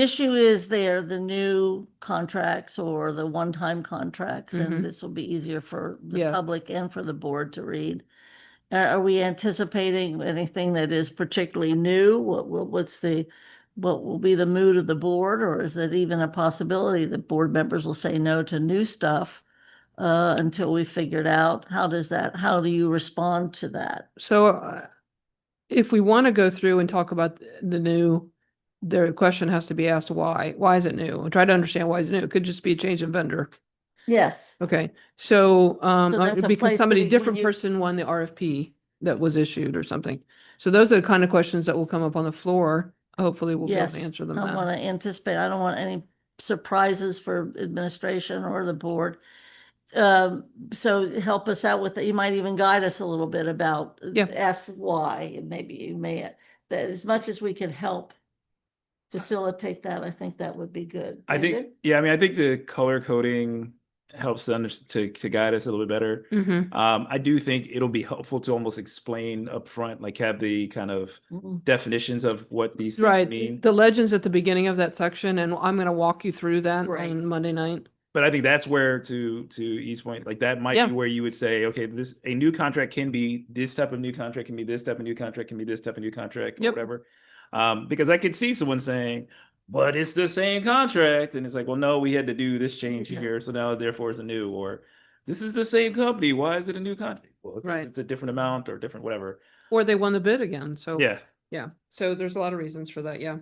issue is there, the new contracts or the one-time contracts, Mhm. and this will be easier for the Yeah. public and for the board to read. Are we anticipating anything that is particularly new? What will be the mood of the board, or is it even a possibility that board members will say no to new stuff until we figure it out? How do you respond to that? So if we want to go through and talk about the new, the question has to be asked, why? Why is it new? Try to understand why is it new? It could just be a change in vendor. Yes. Okay, so that's a because place somebody, when different you- person won the RFP that was issued or something. So those are the kind of questions that will come up on the floor. Hopefully we'll be able Yes, to answer them I then. want to anticipate, I don't want any surprises for administration or the board. So help us out with it. You might even guide us a little bit about, Yeah. ask why, and maybe you may, that as much as we can help facilitate that, I think that would be good. I think, David? yeah, I mean, I think the color coding helps to guide us a little bit better. Mhm. I do think it'll be helpful to almost explain upfront, like have the kind of Mhm. definitions of what these things Right, mean. the legends at the beginning of that section, and I'm gonna walk you through that Right. on Monday night. But I think that's where to East Point, like that might Yeah. be where you would say, okay, a new contract can be this type of new contract, can be this type of new contract, can be this type of new contract, or Yep. whatever. Because I could see someone saying, but it's the same contract, and it's like, well, no, we had to do this change here, so now therefore it's a new, or this is the same company, why is it a new contract? Well, because Right. it's a different amount or different whatever. Or they won the bid again, so. Yeah. Yeah, so there's a lot of reasons for that, yeah.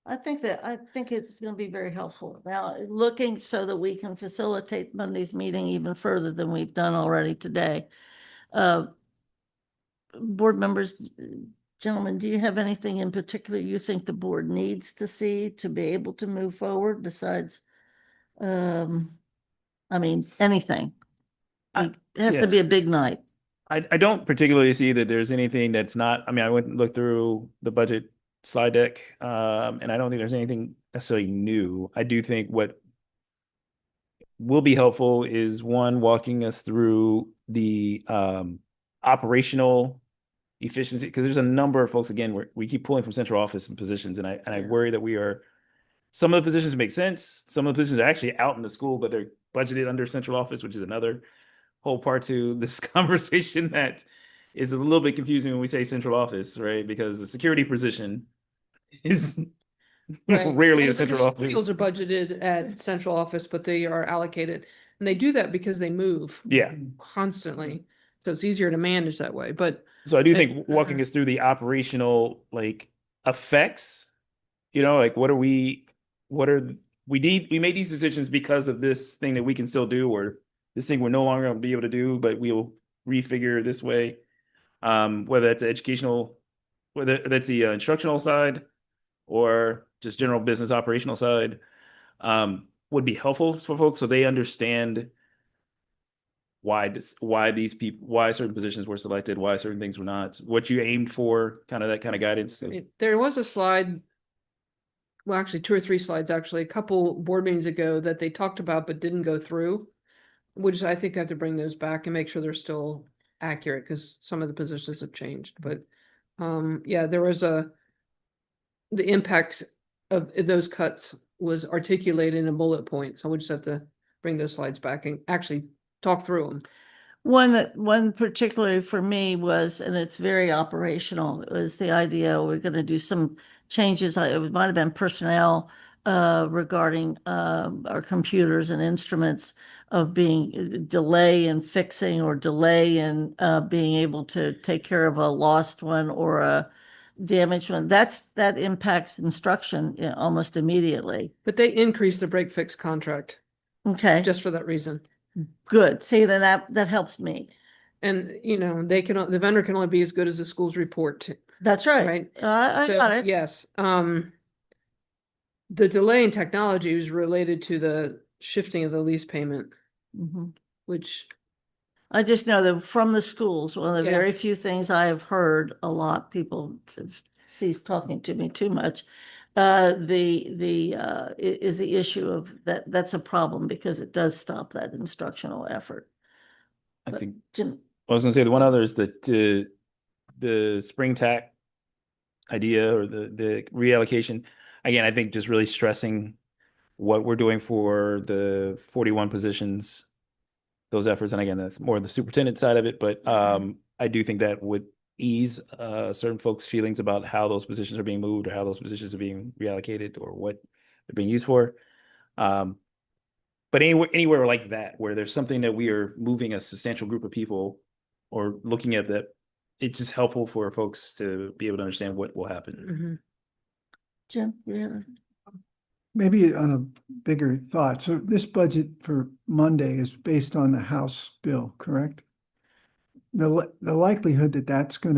I think it's going to be very helpful. Now, looking so that we can facilitate Monday's meeting even further than we've done already today. Board members, gentlemen, do you have anything in particular you think the board needs to see to be able to move forward besides, I mean, anything? It has yeah. to be a big night. I don't particularly see that there's anything that's not, I mean, I went and looked through the budget slide deck, and I don't think there's anything necessarily new. I do think what will be helpful is one, walking us through the operational efficiency, because there's a number of folks, again, we keep pulling from central office and positions, and I worry that some of the positions make sense, some of the positions are actually out in the school, but they're budgeted under central office, which is another whole part to this conversation that is a little bit confusing when we say central office, right? Because the security position is rarely And a the central custodials office. are budgeted at central office, but they are allocated, and they do that because they move. Yeah. Constantly, so it's easier to manage that way, but. So I do Uh, think walking us through the operational like effects, like we made these decisions because of this thing that we can still do, or this thing we're no longer gonna be able to do, but we'll refigure this way. Whether that's educational, whether that's the instructional side or just general business operational side, would be helpful for folks so they understand why certain positions were selected, why certain things were not, what you aimed for, kind of that kind of guidance. There was a slide, well, actually 2 or 3 slides, actually, a couple board meetings ago that they talked about but didn't go through, which I think I have to bring those back and make sure they're still accurate, because some of the positions have changed, but Yeah, there was the impact of those cuts was articulated in a bullet point, so we just have to bring those slides back and actually talk through them. One particularly for me was, and it's very operational, was the idea we're going to do some changes. It might have been personnel regarding our computers and instruments of being delay in fixing or delay in being able to take care of a lost one or a damaged one. That impacts instruction almost immediately. But they increased the break fix contract Okay, just for that reason. good. See, then that helps me. And, you know, the vendor can only be as good as the school's report, That's right. right? I So, got it. yes, the delay in technology was related to the shifting of the lease payment, Mhm. which, I just know that from the schools, one of the Yeah. very few things I have heard a lot, people have ceased talking to me too much. Is the issue of that's a problem because it does stop that instructional effort. I But think, Jim, I was gonna say the one other is that the spring tack idea or the reallocation. Again, I think just really stressing what we're doing for the 41 positions, those efforts. And again, that's more the superintendent side of it, but I do think that would ease certain folks' feelings about how those positions are being moved or how those positions are being reallocated or what they're being used for. But anywhere like that, where there's something that we are moving a substantial group of people or looking at that, it's just helpful for folks to be able to understand what will happen. mhm. Jim, yeah. Maybe on a bigger thought. So this budget for Monday is based on the House bill, correct? The likelihood that that's going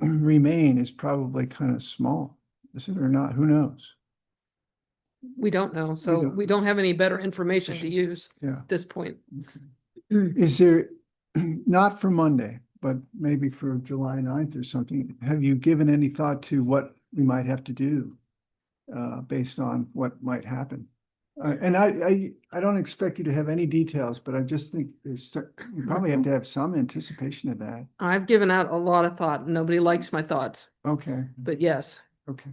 to remain is probably kind of small. Is it or not? Who knows? We don't know, so don't. we don't have any better information to use Yeah. at this point. Is there, not for Monday, but maybe for July 9th or something, have you given any thought to what we might have to do based on what might happen? And I don't expect you to have any details, but I just think you probably have to have some anticipation of that. I've given out a lot of thought. Nobody likes my thoughts, Okay, but yes. okay.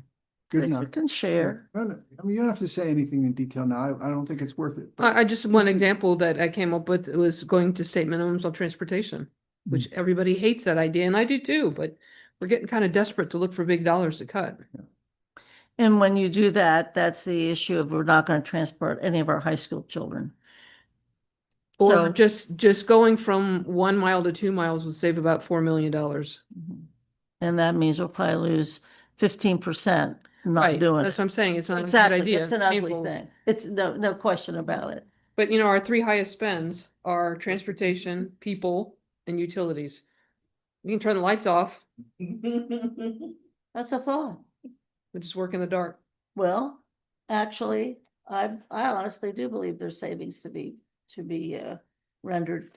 Good You enough. can share. No, no, I mean, you don't have to say anything in detail now. I don't think it's worth it. but- I just, one example that I came up with was going to state minimums on transportation, which everybody hates that idea, and I do too, but we're getting kind of desperate to look for big dollars to cut. And when you do that, that's the issue of we're not going to transport any of our high school children. Or So- just going from 1 mile to 2 miles would save about $4 million. And that means we'll probably lose 15% not Right, doing that's it. what I'm saying. It's not a good Exactly, idea. it's an ugly painful. thing. It's no question about it. But you know, our 3 highest spends are transportation, people, and utilities. You can turn the lights off, That's a thought. we just work in the dark. Well, actually, I honestly do believe there's savings to be rendered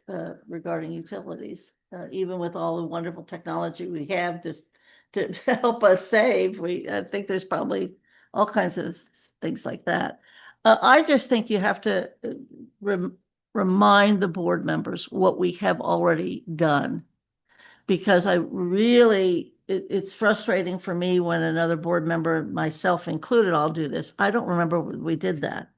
regarding utilities. Even with all the wonderful technology we have just to help us save, I think there's probably all kinds of things like that. I just think you have to remind the board members what we have already done. Because I really, it's frustrating for me when another board member, myself included, I'll do this. I don't remember we did that.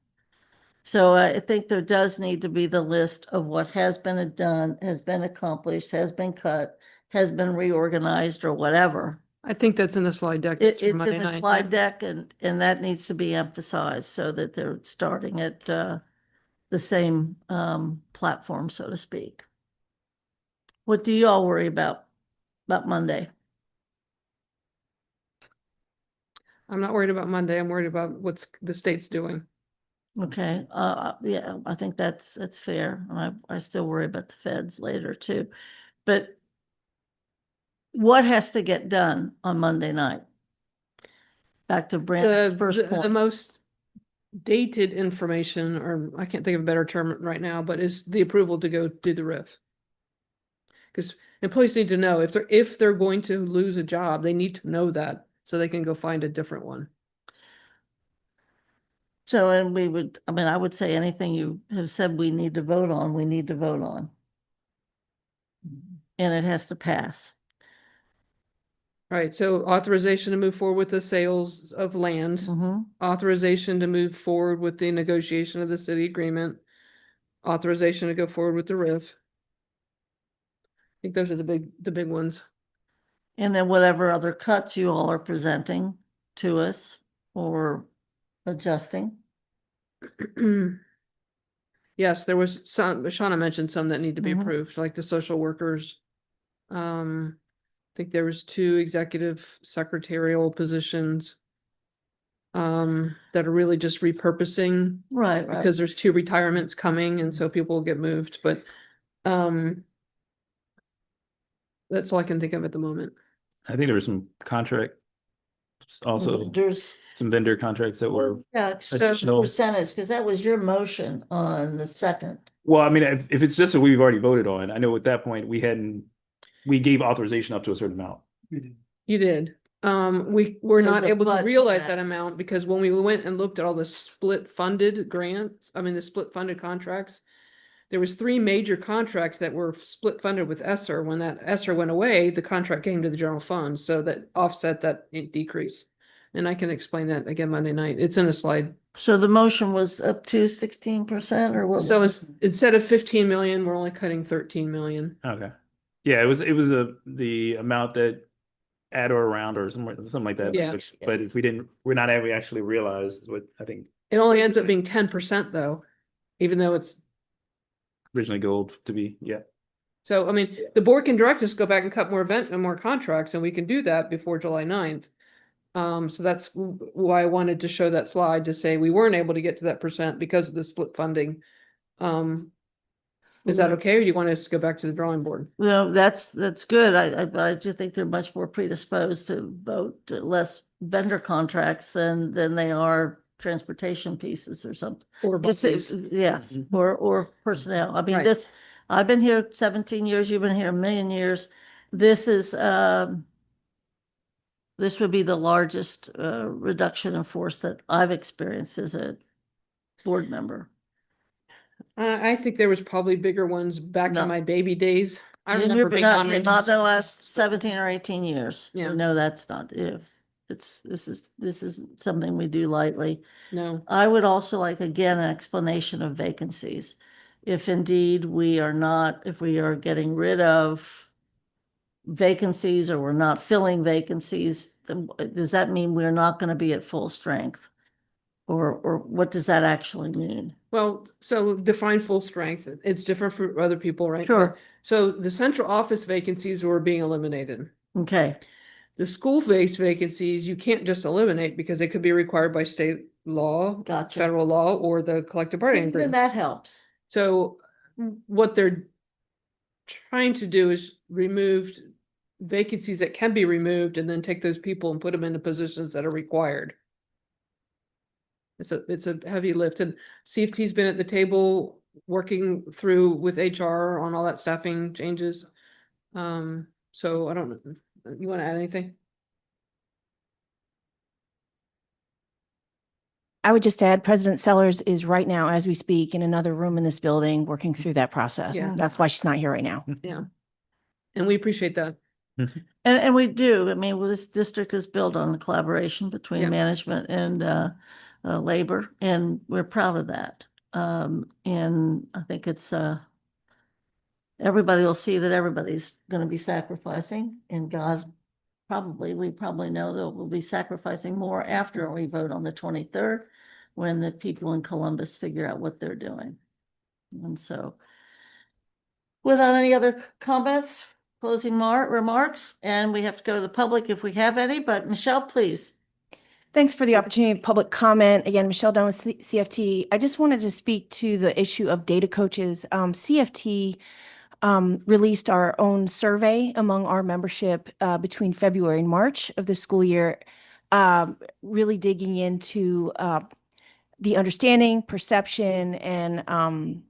So I think there does need to be the list of what has been done, has been accomplished, has been cut, has been reorganized or whatever. I think that's in the slide deck. It's for in Monday the night. slide deck and that needs to be emphasized so that they're starting at the same platform, so to speak. What do you all worry about Monday? I'm not worried about Monday. I'm worried about what's the state's doing. Okay, yeah, I think that's fair. I still worry about the feds later too. But what has to get done on Monday night? Back to Brandon's first The point. most dated information, or I can't think of a better term right now, but is the approval to go do the RIF. Because employees need to know if they're going to lose a job, they need to know that so they can go find a different one. So, and I would say anything you have said we need to vote on, we need to vote on. And it has to pass. Right, so authorization to move forward with the sales of land, Mhm. authorization to move forward with the negotiation of the city agreement, authorization to go forward with the RIF. I think those are the big ones. And then whatever other cuts you all are presenting to us or adjusting. Yes, there was some, Shauna mentioned some that need to be Mhm. approved, like the social workers. I think there was 2 executive secretarial positions. That are really just repurposing Right, because there's 2 retirements coming and so people will get moved, but, that's all I can think of at the moment. I think there were some contract, also There's, some vendor contracts that were, yeah, it's just additional- percentage, because that was your motion on the second. well, I mean, if it's just what we've already voted on, I know at that point we gave authorization up to a certain amount. You did. We were There's not a able but to in realize that. that amount because when we went and looked at all the split funded grants, the split funded contracts, there was 3 major contracts that were split funded with ESSER. When that ESSER went away, the contract came to the general fund, so that offset that decrease. And I can explain that again Monday night. It's in a slide. So the motion was up to 16% or what? So instead of 15 million, we're only cutting 13 million. Okay. Yeah, it was the amount that at or around or something like that. Yeah. But if we're not ever actually realized is what I think It only ends up being 10% though, even though it's, originally gold to be, yeah. so, the board can direct us to go back and cut more event and more contracts, and we can do that before July 9th. So that's why I wanted to show that slide to say we weren't able to get to that percent because of the split funding. Is that okay, or do you want us to go back to the drawing board? No, that's good. I do think they're much more predisposed to vote less vendor contracts than they are transportation pieces or something. Or It's, yes, or personnel. I mean, Right. I've been here 17 years, you've been here a million years. This is, this would be the largest, reduction in force that I've experienced as a board member. I think there was probably bigger ones back No. in my baby days. I In remember your- being not on not the last 17 or 18 years. Yeah. No, that's not, this is something we do lightly. No, I would also like, again, an explanation of vacancies. If indeed we are not, if we are getting rid of vacancies or we're not filling vacancies, then does that mean we're not going to be at full strength? Or what does that actually mean? well, so define full strength. It's different for other people, right? Sure. So the central office vacancies were being eliminated. Okay, The school-based vacancies, you can't just eliminate because they could be required by state law, gotcha. federal law, or the collective bargaining Then agreement. that helps. So what they're trying to do is remove vacancies that can be removed and then take those people and put them into positions that are required. It's a heavy lift, and CFT's been at the table working through with HR on all that staffing changes. So I don't know, you want to add anything? I would just add President Sellers is right now, as we speak, in another room in this building, working through that process. Yeah. That's why she's not here right now. Yeah. And we appreciate that. And we do. I mean, well, this district is built on the collaboration between Yeah. management and labor, and we're proud of that. And I think it's everybody will see that everybody's going to be sacrificing, and God we probably know that we'll be sacrificing more after we vote on the 23rd, when the people in Columbus figure out what they're doing. And so, without any other comments, closing remarks, and we have to go to the public if we have any, but Michelle, please. Thanks for the opportunity of public comment. Again, Michelle Dunn with CFT. I just wanted to speak to the issue of data coaches. CFT released our own survey among our membership between February and March of the school year, really digging into the understanding, perception, and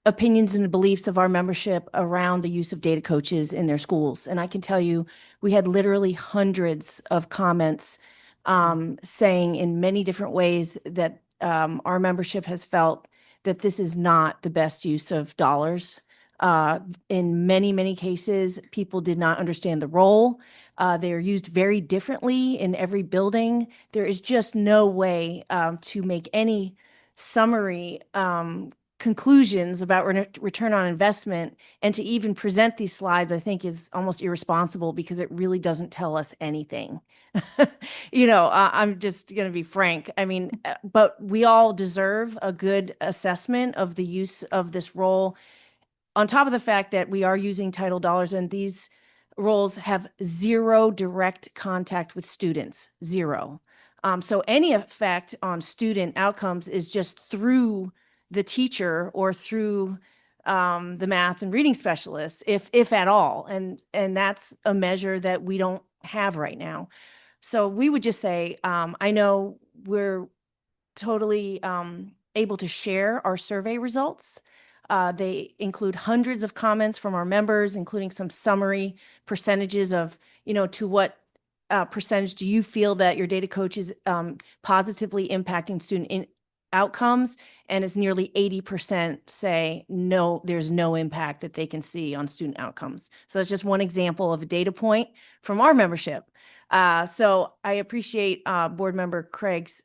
opinions and beliefs of our membership around the use of data coaches in their schools. And I can tell you, we had literally hundreds of comments saying in many different ways that our membership has felt that this is not the best use of dollars In many, many cases, people did not understand the role. They are used very differently in every building. There is just no way to make any summary conclusions about return on investment, and to even present these slides, I think, is almost irresponsible because it really doesn't tell us anything. I'm just going to be frank. I mean, but we all deserve a good assessment of the use of this role, on top of the fact that we are using title dollars, and these roles have zero direct contact with students, zero. So any effect on student outcomes is just through the teacher or through the math and reading specialists, if at all. And that's a measure that we don't have right now. So we would just say, I know we're totally able to share our survey results. They include hundreds of comments from our members, including some summary percentages of, to what percentage do you feel that your data coach is positively impacting student outcomes, and it's nearly 80% say no, there's no impact that they can see on student outcomes. So that's just one example of a data point from our membership. So I appreciate Board Member Craig's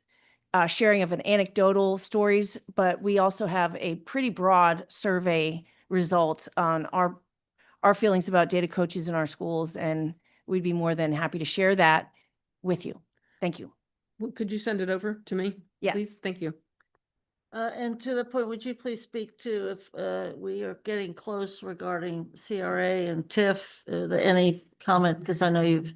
sharing of an anecdotal stories, but we also have a pretty broad survey result on our feelings about data coaches in our schools, and we'd be more than happy to share that with you. Thank you. Could you send it over to me? Yes. Please? Thank you. And to the point, would you please speak to if we are getting close regarding CRA and TIF? Any comment? Because I know you've.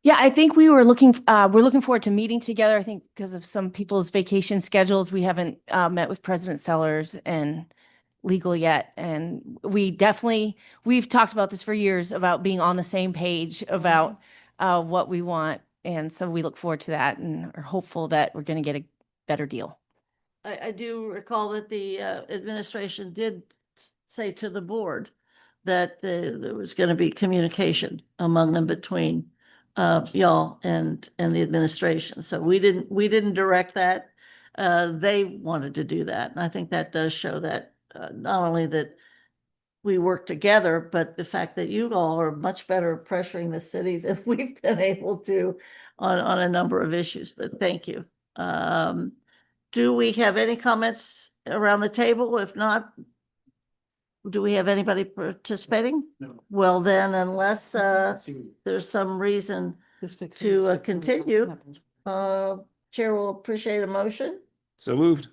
Yeah, I think we're looking forward to meeting together. I think because of some people's vacation schedules, we haven't met with President Sellers and legal yet. And we've talked about this for years, about being on the same page about what we want. And so we look forward to that and are hopeful that we're going to get a better deal. I do recall that the administration did say to the board that there was going to be communication among them between y'all and the administration. So we didn't direct that. They wanted to do that. And I think that does show that not only that we work together, but the fact that you all are much better at pressuring the city than we've been able to on a number of issues. But thank you. Do we have any comments around the table? If not, do we have anybody participating? No. Well, then, unless there's some reason to continue, Chair will appreciate a motion. So moved.